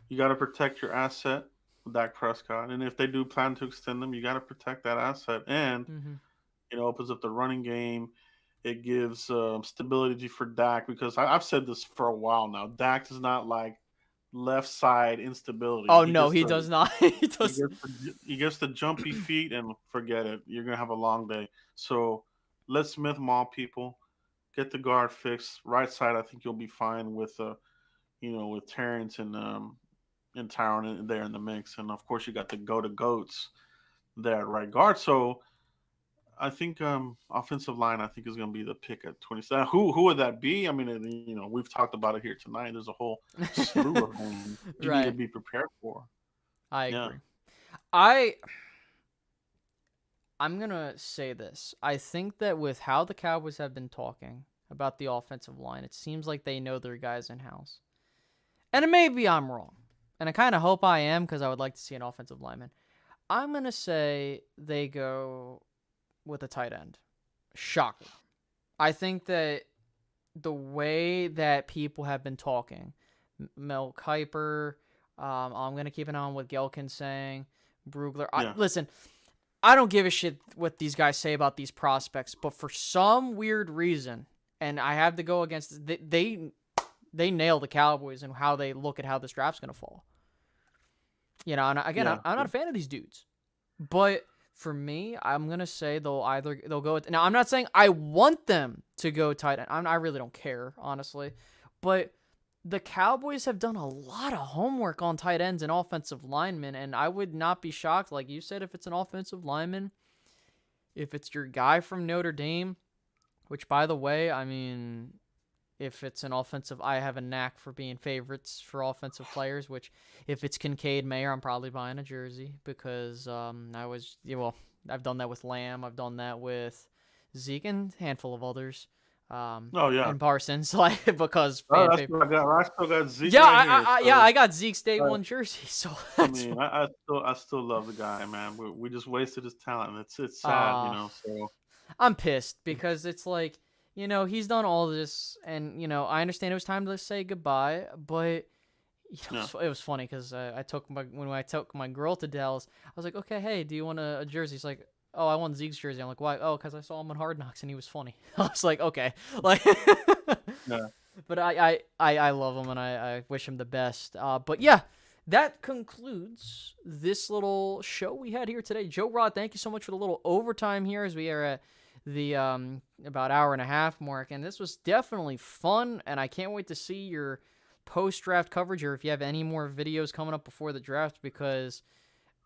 you got to protect your asset, Dak Prescott, and if they do plan to extend them, you got to protect that asset, and Hmm. opens up the running game. It gives stability for Dak because I've said this for a while now. Dak does not like left side instability. Oh no, he does not. He does. He gets the jumpy feet and forget it. You're gonna have a long day. So let Smith maul people. Get the guard fixed. Right side, I think you'll be fine with with Terrence and Tyron there in the mix, and of course you got the go to goats there at right guard. So I think offensive line I think is going to be the pick at 27. Who would that be? I mean, we've talked about it here tonight. There's a whole slew of names you need to Right. be prepared for. I Yeah, agree. I I'm gonna say this. I think that with how the Cowboys have been talking about the offensive line, it seems like they know their guys in house. And maybe I'm wrong. And I kind of hope I am because I would like to see an offensive lineman. I'm gonna say they go with a tight end. Shocker. I think that the way that people have been talking, Mel Kiper, I'm gonna keep an eye on what Gelkin's saying, Brugler. yeah, Listen, I don't give a shit what these guys say about these prospects, but for some weird reason, and I have to go against they nail the Cowboys and how they look at how this draft's gonna fall. And again, yeah, I'm not a fan of these dudes, but for me, I'm gonna say they'll go with. Now, I'm not saying I want them to go tight end. I really don't care, honestly, but the Cowboys have done a lot of homework on tight ends and offensive linemen, and I would not be shocked, like you said, if it's an offensive lineman, if it's your guy from Notre Dame, which, by the way, I mean, if it's an offensive, I have a knack for being favorites for offensive players, which if it's Kincaid Mayer, I'm probably buying a jersey because I've done that with Lamb. I've done that with Zeke and a handful of others. oh yeah. And Parsons, like, because Oh, fan that's favorite. what I got. I still got Zeke Yeah, right here. So I got Zeke's day uh, one jersey, so I that's mean, I still love the guy, man. We just wasted his talent. It's sad, uh So I'm pissed because it's like, he's done all this and I understand it was time to say goodbye, but yeah, it was funny because when I took my girl to Dallas, I was like, okay, hey, do you want a jersey? He's like, oh, I want Zeke's jersey. I'm like, why? Oh, because I saw him on Hard Knocks and he was funny. I was like, okay, like, yeah. but I love him and I wish him the best. But yeah, that concludes this little show we had here today. Joe Rod, thank you so much for the little overtime here as we are at the about hour and a half mark, and this was definitely fun, and I can't wait to see your post-draft coverage or if you have any more videos coming up before the draft, because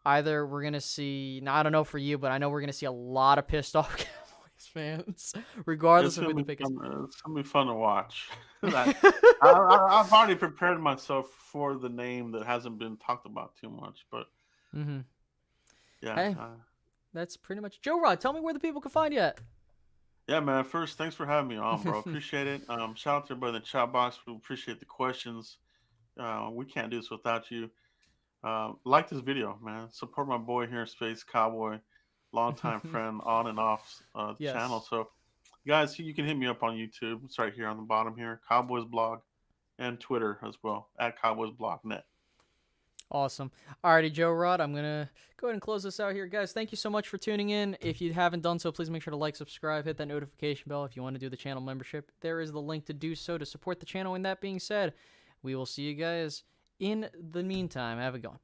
either we're going to see, now I don't know for you, but I know we're going to see a lot of pissed off Cowboys fans, regardless It's of who gonna the be pick is. fun. It's gonna be fun to watch. I've already prepared myself for the name that hasn't been talked about too much, but Mm-hmm. yeah, Hey, that's pretty much Joe Rod. Tell me where the people can find you at. yeah, man. First, thanks for having me on, bro. Appreciate it. Shout out to everybody in the chat box. We appreciate the questions. We can't do this without you. Like this video, man. Support my boy here in Space Cowboy, longtime friend on and off the channel. Yes. So, guys, you can hit me up on YouTube. It's right here on the bottom here, Cowboys blog, and Twitter as well at Cowboys blog net. Awesome. Alrighty, Joe Rod, I'm going to go ahead and close this out here. Guys, thank you so much for tuning in. If you haven't done so, please make sure to like, subscribe, hit that notification bell if you want to do the channel membership. There is the link to do so to support the channel. And that being said, we will see you guys in the meantime. Have a good one.